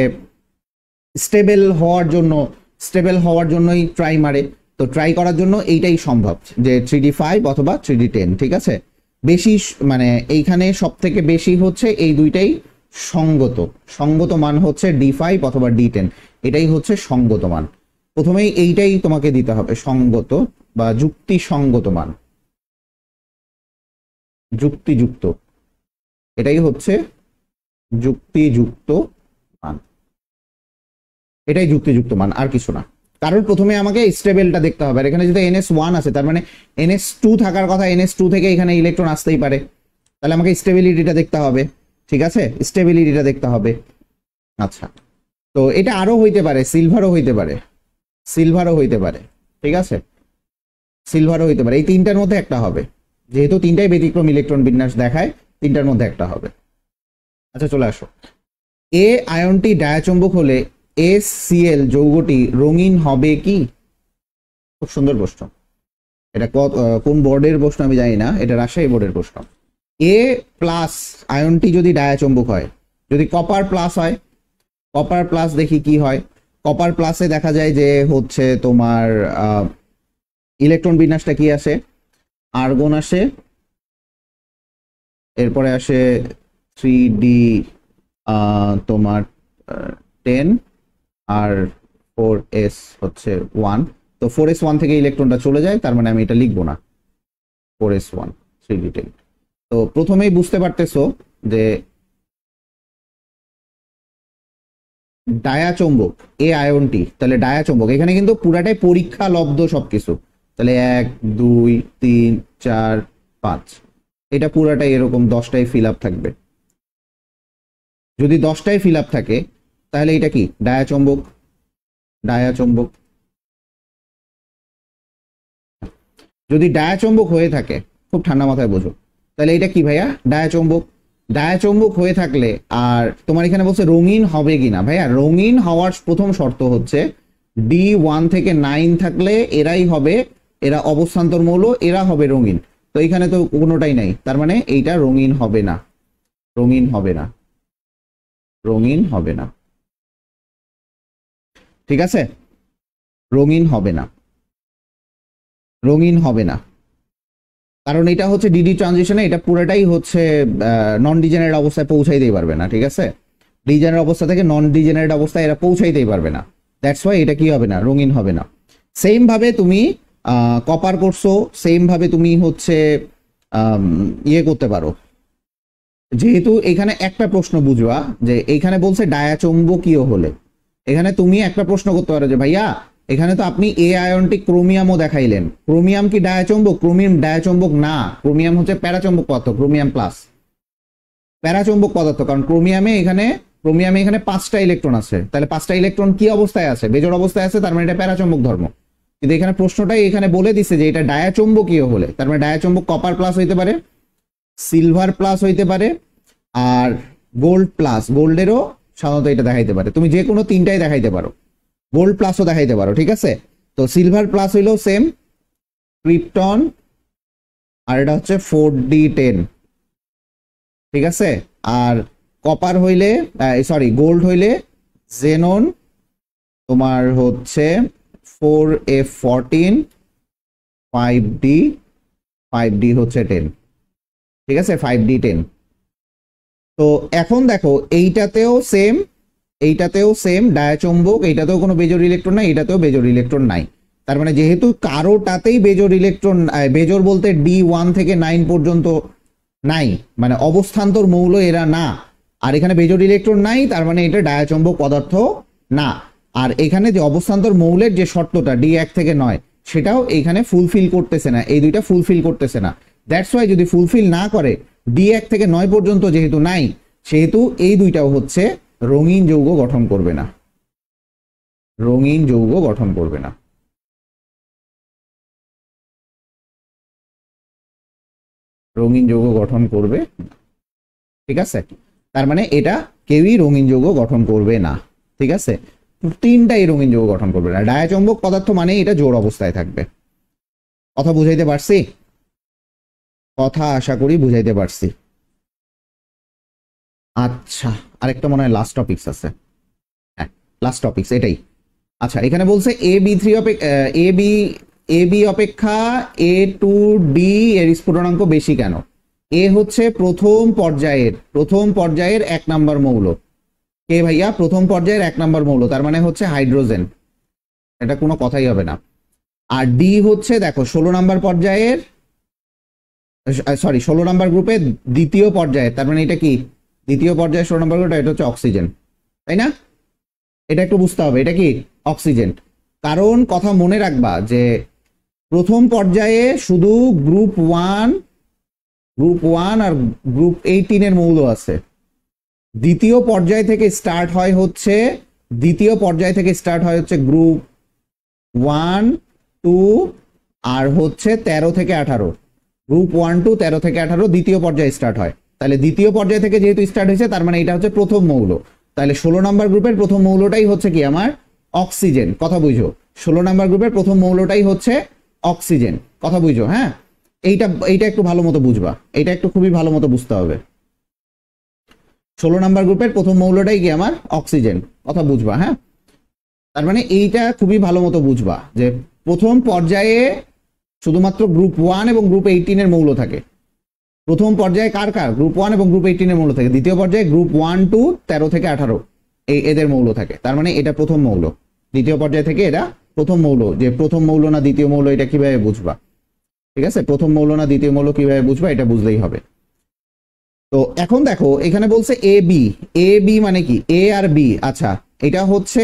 স্টেবল হওয়ার জন্যই ট্রাই মারে। তো ট্রাই করার জন্য এইটাই সম্ভব যে 3d5 অথবা 3d10, ঠিক আছে। বেশি মানে এইখানে সব থেকে বেশি হচ্ছে এই দুইটাই সঙ্গত মান হচ্ছে d5 অথবা d10, এটাই হচ্ছে সঙ্গত মান। প্রথমেই এইটাই তোমাকে দিতে হবে, সঙ্গত বা যুক্তিসঙ্গত মান, যুক্তিযুক্ত, এটাই হচ্ছে যুক্তিযুক্ত মান, এটাই যুক্তিযুক্ত মান, আর কিছু না। কারণ প্রথমে আমাকে স্টেবলটা দেখতে হবে, আর এখানে যদি NS1 আছে তার মানে NS2 থাকার কথা, NS2 থেকে এখানে ইলেকট্রন আসতেই পারে, তাহলে আমাকে স্টেবিলিটিটা দেখতে হবে, ঠিক আছে, স্টেবিলিটিটা দেখতে হবে। আচ্ছা, তো এটা আরো হইতে পারে, সিলভারও হইতে পারে, ঠিক আছে, সিলভারও হইতে পারে। এই তিনটার মধ্যে একটা হবে, যেহেতু তিনটাই ব্যতিক্রম ইলেকট্রন বিন্যাস দেখায়, তিনটার মধ্যে একটা হবে। আচ্ছা চলে আসো, এ আয়নটি ডায়াচম্বক হলে HCl যৌগটি রঙিন হবে কি? খুব সুন্দর প্রশ্ন, এটা কোন বোর্ডের প্রশ্ন আমি জানি না, এটা রাজশাহী বোর্ডের প্রশ্ন। এ প্লাস আয়নটি যদি ডায়াচম্বক হয়, যদি কপার প্লাস হয়, কপার প্লাস দেখি কি হয়। কপার প্লাসে দেখা যায় যে হচ্ছে তোমার ইলেকট্রন বিন্যাসটা কি আসে, আর্গন আসে, এরপরে আসে 3d তোমার 10 আর 4s হচ্ছে 1। তো 4s1 থেকে ইলেকট্রনটা চলে যায়, তার মানে আমি এটা লিখবো না, 4s1 3d10। তো প্রথমেই বুঝতে পারতেছো যে ডায়াচম্বক এ আয়নটি, তাহলে ডায়াচম্বক এখানে কিন্তু পুরাটাই পরীক্ষা লব্ধ সবকিছু, তাহলে 1 2 3 4 5, এটা পুরাটাই এরকম 10টাই ফিল আপ থাকবে। যদি 10টাই ফিল আপ থাকে তাহলে এটা কি ডায়াচম্বক, যদি ডায়াচম্বক হয়ে থাকে, খুব ঠান্ডা মাথায় বোঝো, তাহলে এটা কি ভাইয়া, ডায়াচম্বক হয়ে থাকলে, আর তোমার এখানে বলছে রঙিন হবে কিনা, ভাইয়া রঙিন হওয়ার প্রথম শর্ত হচ্ছে D1 থেকে 9 থাকলে এরাই হবে, এরা অবস্থান্তর মৌল, এরা হবে রঙিন। তো এখানে তো কোনোটাই নাই, তার মানে এইটা রঙিন হবে না, ঠিক আছে, রঙিন হবে না, কারণ এটা হচ্ছে DD ট্রানজিশনে, এটা পুরোটাই হচ্ছে নন ডিজেনারেট অবস্থায় পৌঁছাইতেই পারবে না, ঠিক আছে, ডিজেনারেট অবস্থা থেকে নন ডিজেনারেট অবস্থায় এরা পৌঁছাইতেই পারবে না, দ্যাটস ওয়াই এটা কি হবে না, রঙিন হবে না। সেম ভাবে তুমি কপার করছো, সেম ভাবে তুমি হচ্ছে ইয়ে করতে পারো, যেহেতু এখানে একটা প্রশ্ন বুঝবা যে এখানে বলছে ডায়াচম্বকীয় হলে, এখানে তুমি একটা প্রশ্ন করতে পারো যে ভাইয়া এখানে তো আপনি এ আয়নটি ক্রোমিয়ামও দেখাইলেন, ক্রোমিয়াম কি ডায়াচম্বক? ক্রোমিয়াম ডায়াচম্বক না, ক্রোমিয়াম হচ্ছে প্যারাচম্বক পদার্থ, ক্রোমিয়াম প্লাস প্যারাচম্বক পদার্থ, কারণ ক্রোমিয়ামে এখানে 5টা ইলেকট্রন আছে, তাহলে 5টা ইলেকট্রন কি অবস্থায় আছে, বেজোড় অবস্থায় আছে, তার মানে এটা প্যারাচম্বক ধর্ম। কিন্তু এখানে প্রশ্নটাই এখানে বলে দিছে যে এটা ডায়াচম্বকীয় হলে, তার মানে ডায়াচম্বক কপার প্লাস হইতে পারে, সিলভার প্লাস হইতে পারে, আর গোল্ড প্লাস, গোল্ডেরও সাধারণত এটা দেখাইতে পারে, তুমি যে কোনো তিনটাই দেখাইতে পারো, গোল্ড প্লাসও দেখাইতে পারো, ঠিক আছে। তো সিলভার প্লাস হইলেও সেম ক্রিপ্টন, আর এটা হচ্ছে 4d10, ঠিক আছে। আর কপার হইলে সরি গোল্ড হইলে জেনন তোমার হচ্ছে 4F14 5D 5D হচ্ছে 10, ঠিক আছে 5D10। তো এখন দেখো এইটাতেও সেম ডায়াচম্বক, এইটাতেও কোনো বেজোর ইলেকট্রন নাই, এটাতেও বেজোর ইলেকট্রন নাই। তার মানে যেহেতু কারোটাতেই বেজোর ইলেকট্রন, বেজোর বলতে D1 থেকে 9 পর্যন্ত নাই, মানে অবস্থান্তর মৌল এরা না, আর এখানে বেজোর ইলেকট্রন নাই, তার মানে এটা ডায়াচম্বক পদার্থ না। আর এখানে যে অবস্থান্তর মৌলের যে শর্তটা D1 থেকে 9 সেটাও এখানে ফুলফিল করতেছে না, এই দুইটা ফুলফিল করতেছে না। দ্যাটস ওয়াই যদি ফুলফিল না করে D1 থেকে 9 পর্যন্ত যেহেতু নাই, সেহেতু এই দুইটাও হচ্ছে রঙিন যৌগ গঠন করবে না, রঙিন যৌগ গঠন করবে না। রঙিন যৌগ গঠন করবে, ঠিক আছে। তার মানে এটা কেউই রঙিন যৌগ গঠন করবে না, ঠিক আছে। তিনটাই রঙিন যৌগ গঠন করবে না। ডায়াচম্বক পদার্থ মানে এটা জোড় অবস্থায় থাকবে। কথা বুঝাইতে পারছি? কথা আশা করি বুঝাইতে পারছি। আচ্ছা, আরেকটা মনে হয় লাস্ট টপিকস আছে। হ্যাঁ, লাস্ট টপিকস এটাই। আচ্ছা, এখানে বলছে এ বি অপেক্ষা A2D এর স্ফুটনাঙ্ক বেশি কেন? এ হচ্ছে প্রথম পর্যায়ের 1 নাম্বার মৌল। কে ভাইয়া? প্রথম পর্যায়ের 1 নাম্বার মৌল, তার মানে হচ্ছে হাইড্রোজেন, এটা কোনো কথাই হবে না। আর ডি হচ্ছে দেখো 16 নাম্বার পর্যায়ের, সরি 16 নাম্বার গ্রুপে দ্বিতীয় পর্যায়ে, তার মানে এটা কি দ্বিতীয় পর্যায়ে 16 নাম্বার গ্রুপটা, এটা হচ্ছে অক্সিজেন, তাই না? এটা একটু বুঝতে হবে, এটা কি অক্সিজেন। কারণ কথা মনে রাখবা যে প্রথম পর্যায়ে শুধু গ্রুপ 1 আর গ্রুপ 18 এর মৌল আছে। দ্বিতীয় পর্যায় থেকে স্টার্ট হয় হচ্ছে গ্রুপ 1 2 আর হচ্ছে 13 থেকে 18, গ্রুপ 1 2 13 থেকে 18 দ্বিতীয় পর্যায়ে স্টার্ট হয়। তাহলে দ্বিতীয় পর্যায় থেকে যেহেতু স্টার্ট হয়েছে, তার মানে এটা হচ্ছে প্রথম মৌল। তাহলে 16 নাম্বার গ্রুপের প্রথম মৌলটাই হচ্ছে কি আমার অক্সিজেন। কথা বুঝো, 16 নাম্বার গ্রুপের প্রথম মৌলটাই হচ্ছে অক্সিজেন। কথা বুঝো, হ্যাঁ। এইটা একটু ভালো মতো বুঝবা, এটা একটু খুবই ভালো মতো বুঝতে হবে। 16 নাম্বার গ্রুপের প্রথম মৌলটাই কি আমার অক্সিজেন, কথা বুঝবা, হ্যাঁ। তার মানে এইটা খুবই ভালো মতো বুঝবা যে প্রথম পর্যায়ে শুধুমাত্র গ্রুপ 1 এবং গ্রুপ 18 এর মৌল থাকে। প্রথম পর্যায়ে কার গ্রুপ 1 এবং গ্রুপ 18 এর মৌল থাকে। দ্বিতীয় পর্যায়ে গ্রুপ 1 2 13 থেকে 18 এদের মৌল থাকে। তার মানে এটা প্রথম মৌল। দ্বিতীয় পর্যায় থেকে এটা প্রথম মৌল। যে প্রথম মৌল না দ্বিতীয় মৌল এটা কিভাবে বুঝবা? ঠিক আছে, প্রথম মৌল না দ্বিতীয় মৌল কিভাবে বুঝবা, এটা বুঝলেই হবে। তো এখন দেখো এখানে বলছে এ বি মানে কি? এ আর বি। আচ্ছা, এটা হচ্ছে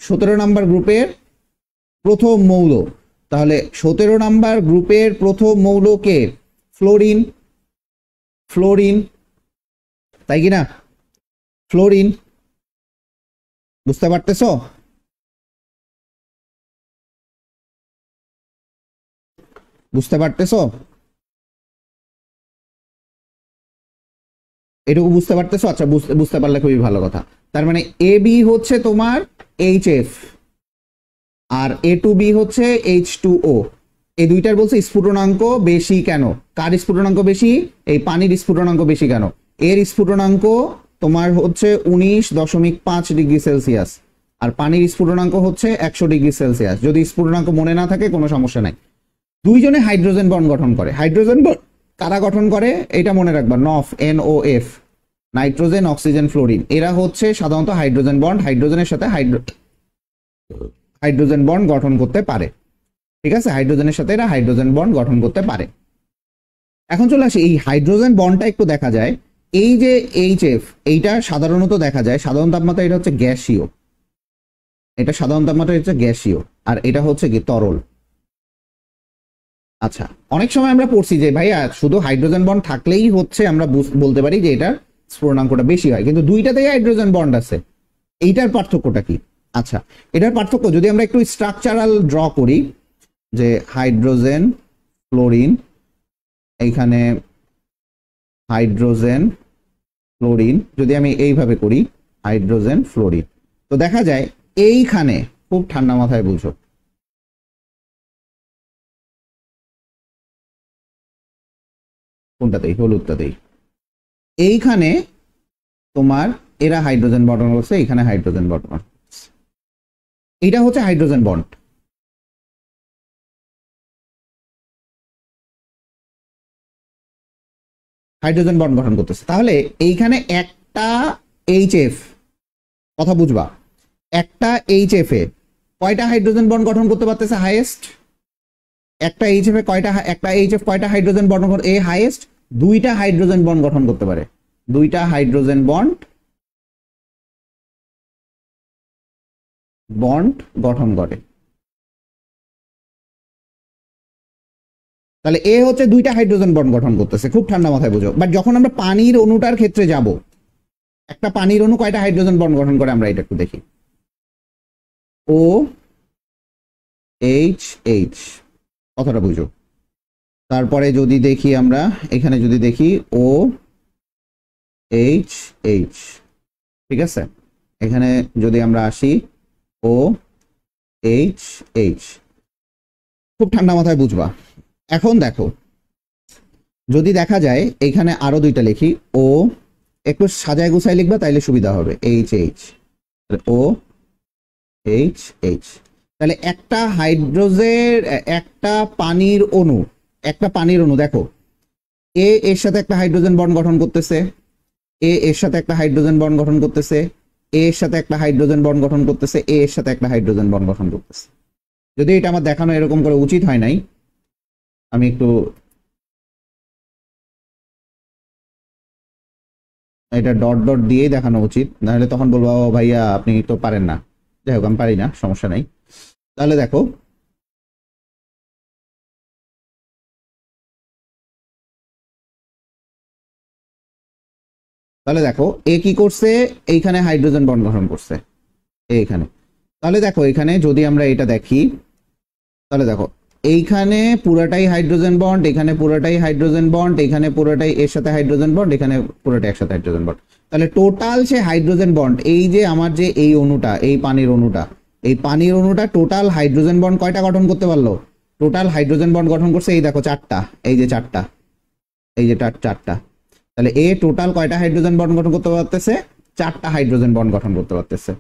17 নাম্বার গ্রুপের প্রথম মৌল। তাহলে 17 নাম্বার গ্রুপের প্রথম মৌল কে? ফ্লোরিন, তাই কি না? ফ্লোরিন, বুঝতে পারতেছো? বুঝতে পারতেছো? এটুকু বুঝতে পারতেছো? আচ্ছা, বুঝতে পারলে খুবই ভালো কথা। তার মানে এ বি হচ্ছে তোমার HF আর A2B হচ্ছে H2O। এই দুইটার বলছে স্ফুটনাঙ্ক বেশি কেন? কার স্ফুটনাঙ্ক বেশি? এই পানির স্ফুটনাঙ্ক বেশি কেন? এর স্ফুটনাঙ্ক তোমার হচ্ছে 19.5 ডিগ্রি সেলসিয়াস আর পানির স্ফুটনাঙ্ক হচ্ছে 100 ডিগ্রি সেলসিয়াস। যদি স্ফুটনাঙ্ক মনে না থাকে কোনো সমস্যা নাই। দুইজনে হাইড্রোজেন বন্ড গঠন করে। হাইড্রোজেন বন্ড কারা গঠন করে? এটা মনে রাখবা, NOF, নাইট্রোজেন অক্সিজেন ফ্লোরিন। এরা হচ্ছে সাধারণত হাইড্রোজেন বন্ড, হাইড্রোজেনের সাথে হাইড্রোজেন বন্ড গঠন করতে পারে। ঠিক আছে, হাইড্রোজেনের সাথে এরা হাইড্রোজেন বন্ড গঠন করতে পারে। এখন চলে আসি এই হাইড্রোজেন বন্ডটা একটু দেখা যায়। এই যে HF, এইটা সাধারণত দেখা যায় সাধারণ তাপমাত্রা, এটা হচ্ছে গ্যাসীয়, এটা সাধারণ তাপমাত্রা হচ্ছে গ্যাসীয়, আর এটা হচ্ছে কি তরল। আচ্ছা, অনেক সময় আমরা পড়ছি যে ভাইয়া শুধু হাইড্রোজেন বন্ড থাকলেই হচ্ছে আমরা বলতে পারি যে এটার স্ফুটনাঙ্কটা বেশি হয়, কিন্তু দুইটাতেই হাইড্রোজেন বন্ড আছে। এইটার পার্থক্যটা কি? আচ্ছা, এটার পার্থক্য যদি আমরা একটু স্ট্রাকচারাল ড্র করি, যে হাইড্রোজেন ফ্লোরিন, এইখানে হাইড্রোজেন ফ্লোরিন, যদি আমি এইভাবে করি হাইড্রোজেন ফ্লোরিন, তো দেখা যায় এইখানে খুব ঠান্ডা মাথায় বুঝো, কোনটাতেই হলুদটাতেই এইখানে তোমার এরা হাইড্রোজেন বন্ড করছে, এখানে হাইড্রোজেন বন্ড, এটা হচ্ছে হাইড্রোজেন বন্ড। হাইড্রোজেন বন্ড গঠন করতেছে। তাহলে এইখানে একটা এইচএফ, কথা বুঝবা, একটা এইচএফ এ কয়টা হাইড্রোজেন বন্ড গঠন করতে পারতেছে হাইয়েস্ট? একটা এইচএফ এ কয়টা, একটা এইচএফ কয়টা হাইড্রোজেন বন্ড এ হাইয়েস্ট দুইটা হাইড্রোজেন বন্ড গঠন করতে পারে, দুইটা হাইড্রোজেন বন্ড গঠন করে। তাহলে এ হচ্ছে দুইটা হাইড্রোজেন বন্ড গঠন করতেছে, খুব ঠান্ডা মাথায় বুঝো। বাট যখন আমরা পানির অণুটার ক্ষেত্রে যাব, একটা পানির অণু কয়টা হাইড্রোজেন বন্ড গঠন করে আমরা এটা একটু দেখি। ও এইচ এইচ, কথাটা বুঝো। তারপরে যদি দেখি আমরা এখানে যদি দেখি ও এইচ এইচ, ঠিক আছে, এখানে যদি আমরা আসি ও এইচ এইচ, খুব ঠান্ডা মাথায় বুঝবা। এখন দেখো যদি দেখা যায় এখানে আরো দুইটা লিখি, ও একটু সাজায় গুছায় লিখবা তাইলে সুবিধা হবে, এইচ এইচ, ও এইচ এইচ। তাহলে একটা হাইড্রোজেন, একটা পানির অণু, একটা পানির অণু দেখো, এ এর সাথে একটা হাইড্রোজেন বন্ড গঠন করতেছে, এ এর সাথে একটা হাইড্রোজেন বন্ড গঠন করতেছে, এ এর সাথে একটা হাইড্রোজেন বন্ড গঠন করতেছে, এ এর সাথে একটা হাইড্রোজেন বন্ড গঠন করতেছে। যদি এটা আমার দেখানো এরকম করে উচিত হয় নাই, আমি একটু এটা ডট ডট দিয়েই দেখানো উচিত, নাহলে তখন বলবো ও ভাইয়া আপনি তো পারেন না। যাই হোক আমি পারি না, সমস্যা নাই। তাহলে দেখো এ কি করছে, এইখানে হাইড্রোজেন বন্ড গঠন করছে এইখানে। তাহলে দেখো এখানে যদি আমরা এটা দেখি, তাহলে দেখো এইখানে পুরাটাই হাইড্রোজেন বন্ড, এখানে পুরাটাই হাইড্রোজেন বন্ড, এখানে পুরাটাই এর সাথে হাইড্রোজেন বন্ড, এখানে পুরাটাই একসাথে হাইড্রোজেন বন্ড। তাহলে টোটাল সে হাইড্রোজেন বন্ড, এই যে আমার যে এই অণুটা, এই পানির অণুটা, এই পানির অণুটা টোটাল হাইড্রোজেন বন্ড কয়টা গঠন করতে পারলো? টোটাল হাইড্রোজেন বন্ড গঠন করছে এই দেখো চারটা, এই যে চারটা, এই যে চারটা। তাহলে এ টোটাল কয়টা হাইড্রোজেন বন্ড গঠন করতে পারতেছে? চারটা হাইড্রোজেন বন্ড গঠন করতে পারতেছে।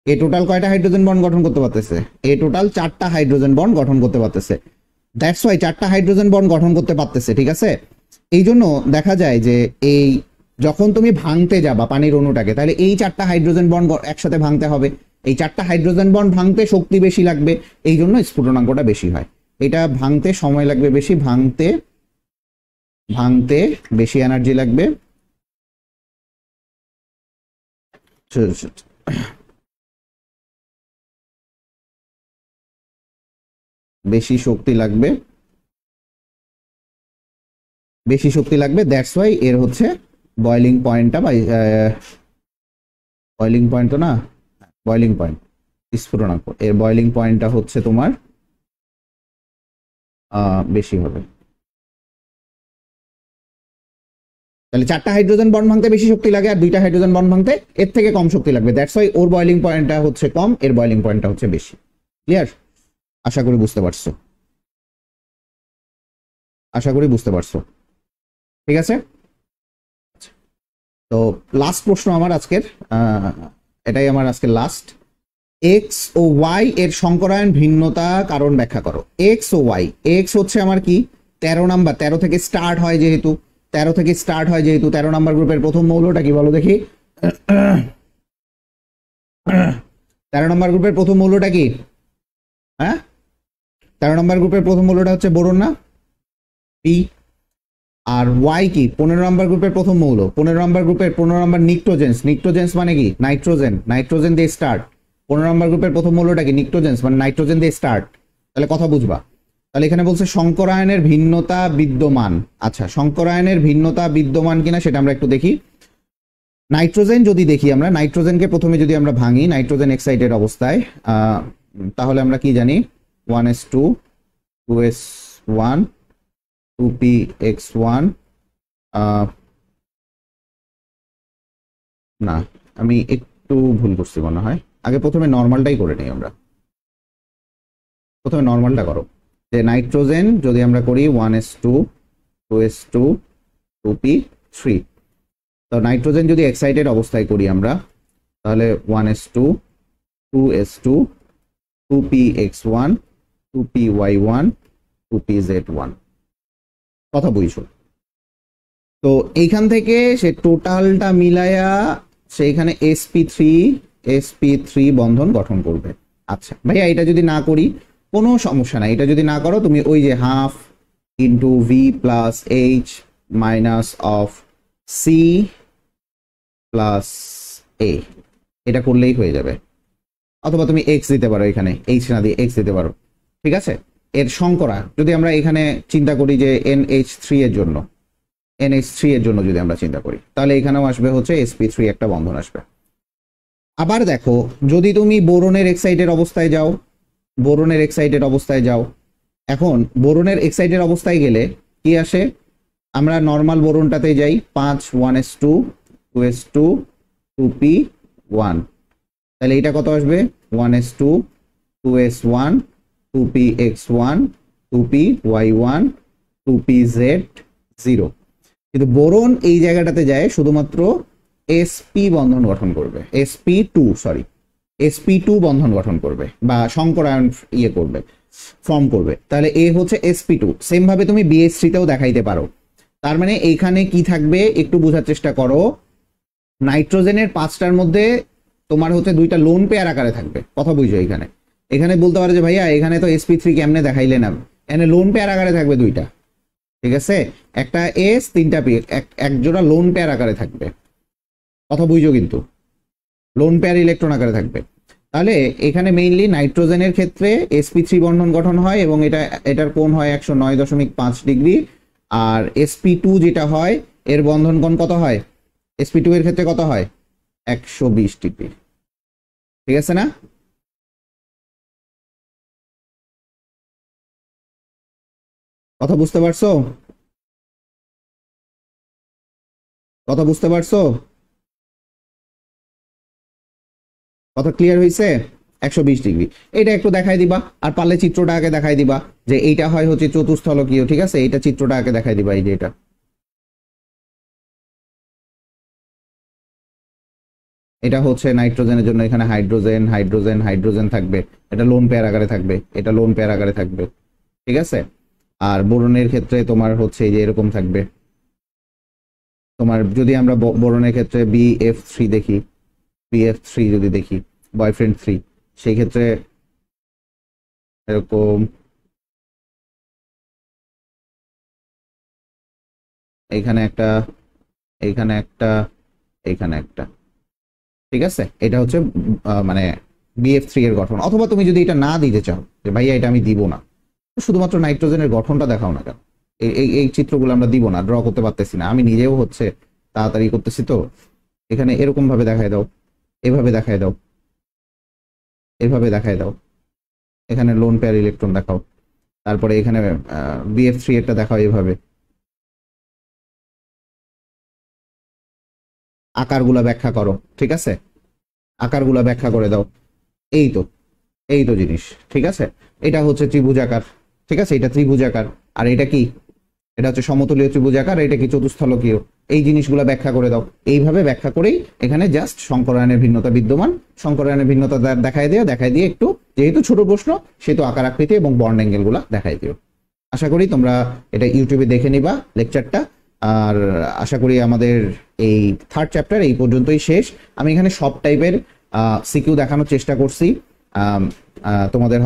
এ টোটাল কয়টা হাইড্রোজেন বন্ড গঠন করতে পারতেছে? এ টোটাল চারটা হাইড্রোজেন বন্ড গঠন করতে পারতেছে। দ্যাটস ওয়াই চারটা হাইড্রোজেন বন্ড গঠন করতে পারতেছে, ঠিক আছে। এই জন্য দেখা যায় যে এই যখন তুমি ভাঙতে যাবা পানির অণুটাকে, তাহলে এই চারটা হাইড্রোজেন বন্ড একসাথে ভাঙতে হবে। এই চারটা হাইড্রোজেন বন্ড ভাঙতে শক্তি বেশি লাগবে, এই জন্য স্ফুটনাঙ্কটা বেশি হয়। এটা ভাঙতে সময় লাগবে বেশি, ভাঙতে বেশি এনার্জি লাগবে, বেশি শক্তি লাগবে, বেশি শক্তি লাগবে। দ্যাটস ওয়াই এর হচ্ছে বয়লিং পয়েন্টটা, বা বয়লিং পয়েন্ট তো না, বয়লিং পয়েন্ট স্ফুটনাঙ্ক, এর বয়লিং পয়েন্টটা হচ্ছে তোমার বেশি হবে। তাহলে চারটা হাইড্রোজেন বন্ড ভাঙতে বেশি শক্তি লাগে, আর দুইটা হাইড্রোজেন বন্ড ভাঙতে এর থেকে কম শক্তি লাগবে। দ্যাটস ওয়াই ওর বয়লিং পয়েন্টটা হচ্ছে কম, এর বয়লিং পয়েন্টটা হচ্ছে বেশি। ক্লিয়ার? আশা করি বুঝতে পারছো, আশা করি বুঝতে পারছো, ঠিক আছে। তো লাস্ট প্রশ্ন আমার আজকের, এটাই আমার আজকের লাস্ট। এক্স ও ওয়াই এর সংকরায়ন ভিন্নতা কারণ ব্যাখ্যা করো। এক্স ও ওয়াই, এক্স হচ্ছে আমার কি 13 নাম্বার, 13 থেকে স্টার্ট হয় যেহেতু, 13 থেকে স্টার্ট হয় যেহেতু, 13 নাম্বার গ্রুপের প্রথম মৌলটা কি বলো দেখি? 13 নম্বর গ্রুপের প্রথম মৌলটা কি? হ্যাঁ, 13 নম্বর গ্রুপের প্রথম মৌলটা হচ্ছে বোরন না, পি। আর ওয়াই কি 15 নম্বর গ্রুপের প্রথম মৌল, 15 নম্বর গ্রুপের 15 নম্বর নিক্টোজেন্স। নিক্টোজেন্স মানে কি? নাইট্রোজেন, নাইট্রোজেন দিয়ে স্টার্ট। 15 নম্বর গ্রুপের প্রথম মৌলটা কি? নিক্টোজেন্স, মানে নাইট্রোজেন দিয়ে স্টার্ট। তাহলে কথা বুঝবা। তাহলে এখানে বলছে সংকরায়নের ভিন্নতা বিদ্যমান। আচ্ছা, সংকরায়নের ভিন্নতা বিদ্যমান কিনা সেটা আমরা একটু দেখি। নাইট্রোজেন যদি দেখি আমরা, নাইট্রোজেনকে প্রথমে যদি আমরা ভাঙি নাইট্রোজেন এক্সাইটেড অবস্থায়, তাহলে আমরা কি জানি? 1s2 2s1 2px1, না আমি একটু ভুল করছি মনে হয়, আগে প্রথমে নর্মালটাই করে নিই আমরা। প্রথমে নর্মালটা করো, যে নাইট্রোজেন যদি আমরা করি 1s2 2s2 2p3। তো নাইট্রোজেন যদি এক্সাইটেড অবস্থায় করি আমরা, তাহলে 1s2 2s2 2px1 2py1 2pz1। কথা বুঝছো? তো এইখান থেকে সে টোটালটা মিলায়া সেইখানে sp3 বন্ধন গঠন করবে। আচ্ছা ভাইয়া, এটা যদি না করি কোনো সমস্যা নাই, এটা যদি না করো তুমি ওই যে half into V plus H minus of C plus A, এটা করলেই হয়ে যাবে। অথবা তুমি এক্স দিতে পারো, এখানে এইচ না দিয়ে এক্স দিতে পারো, ঠিক আছে। এর সংকরা যদি আমরা এখানে চিন্তা করি যে NH3 এর জন্য, NH3 এর জন্য যদি আমরা চিন্তা করি, তাহলে এখানেও আসবে হচ্ছে sp3 একটা বন্ধন আসবে। আবার দেখো, যদি তুমি বোরনের এক্সাইটেড অবস্থায় যাও, বোরনের এক্সাইটেড অবস্থায় যাও, এখন বোরনের এক্সাইটেড অবস্থায় গেলে কি আসে, আমরা নর্মাল বোরনটাতে যাই, 5 1s2 2s2 2p1, তাহলে এটা কত আসবে 1s2 2s1 2px1 2py1 2pz0। কিন্তু বোরন এই জায়গাটাতে যায় শুধুমাত্র sp বন্ধন গঠন করবে, sp2 বন্ধন গঠন করবে বা সংকরায়ন ইয়ে করবে, ফর্ম করবে। তাহলে এ হচ্ছে sp2। সেম ভাবে তুমি BH3 তেও দেখাইতে পারো। তার মানে এইখানে কি থাকবে একটু বোঝার চেষ্টা করো, নাইট্রোজেনের 5টার মধ্যে তোমার হচ্ছে 2টা লোন পেয়ার আকারে থাকবে। কথা বুঝছো? এখানে এখানে বলতে পারো যে ভাইয়া এখানে তো sp3 কেমনে দেখাইলে না, এখানে লোন পেয়ার আকারে থাকবে 2টা, ঠিক আছে, একটা s 3টা p, এক জোড়া লোন পেয়ার আকারে থাকবে। কথা বুঝছো? কিন্তু লোন পেয়ার ইলেকট্রন আকারে থাকবে। তাহলে এখানে মেইনলি নাইট্রোজেনের ক্ষেত্রে sp3 বন্ধন গঠন হয় এবং এটার কোণ হয় 109.5 ডিগ্রি। আর sp2 যেটা হয় এর বন্ধন কোণ কত হয়, sp2 এর ক্ষেত্রে কত হয় 120 ডিগ্রি, ঠিক আছে না? কথা বুঝতে পারছো? কথা বুঝতে পারছো? কথা ক্লিয়ার হয়েছে? 120 ডিগ্রি। এটা একটু দেখাই দিবা, আর পারলে চিত্রটা আগে দেখাই দিবা যে এইটা হয় হচ্ছে চতুস্থলকীয়, ঠিক আছে, এটা চিত্রটা আগে দেখাই দিবা, এই যে এটা, এটা হচ্ছে নাইট্রোজেনের জন্য, এখানে হাইড্রোজেন হাইড্রোজেন হাইড্রোজেন থাকবে, এটা লোন পেয়ার আকারে থাকবে, এটা লোন পেয়ার আকারে থাকবে, ঠিক আছে। আর বোরনের ক্ষেত্রে তোমার হচ্ছে এই যে এরকম থাকবে। তোমার যদি আমরা বোরনের ক্ষেত্রে BF3 দেখি, BF3 যদি দেখি বয়ফ্রেন্ড 3, সেই ক্ষেত্রে এরকম এইখানে একটা, এইখানে একটা, এইখানে একটা, ঠিক আছে। এটা হচ্ছে মানে BF3 এর গঠন। অথবা তুমি যদি এটা না দিতে চাও যে ভাইয়া এটা আমি দিব না, শুধুমাত্র নাইট্রোজেনের গঠনটা দেখাও না কেন, এই চিত্রগুলো আমরা দিব না, ড্র করতে পারতেছি না, আমি নিজেও হচ্ছে তাড়াতাড়ি করতেছি, তো এখানে এরকম ভাবে দেখায় দাও, এভাবে দেখায় দাও, এভাবে দেখায় দাও, এখানে লোন পেয়ার ইলেকট্রন দেখাও, তারপরে এখানে BF3 একটা দেখাও, এভাবে আকারগুলা ব্যাখ্যা করো, ঠিক আছে, আকারগুলা ব্যাখ্যা করে দাও। এই তো, এই তো জিনিস, ঠিক আছে। এটা হচ্ছে ত্রিভুজাকার, ঠিক আছে, এটা ত্রিভুজাকার। আর এটা কি, এটা হচ্ছে সমতলীয় ত্রিভুজাকার, এটা কি চতুস্থলকীয়। এই জিনিসগুলো ব্যাখ্যা করে দাও। এইভাবে ব্যাখ্যা করেই এখানে জাস্ট সংকরায়নের ভিন্নতা বিদ্যমান, সংকরায়নের ভিন্নতা দেখায় দিয়ে একটু, যেহেতু ছোট প্রশ্ন সেহেতু আকার আকৃতি এবং বর্ণ অ্যাঙ্গেল গুলা দেখাই দিও। আশা করি তোমরা এটা ইউটিউবে দেখে নিবা লেকচারটা। আর আশা করি আমাদের এই 3rd চ্যাপ্টার এই পর্যন্তই শেষ। আমি এখানে সব টাইপের সিকিউ দেখানোর চেষ্টা করছি, তোমাদের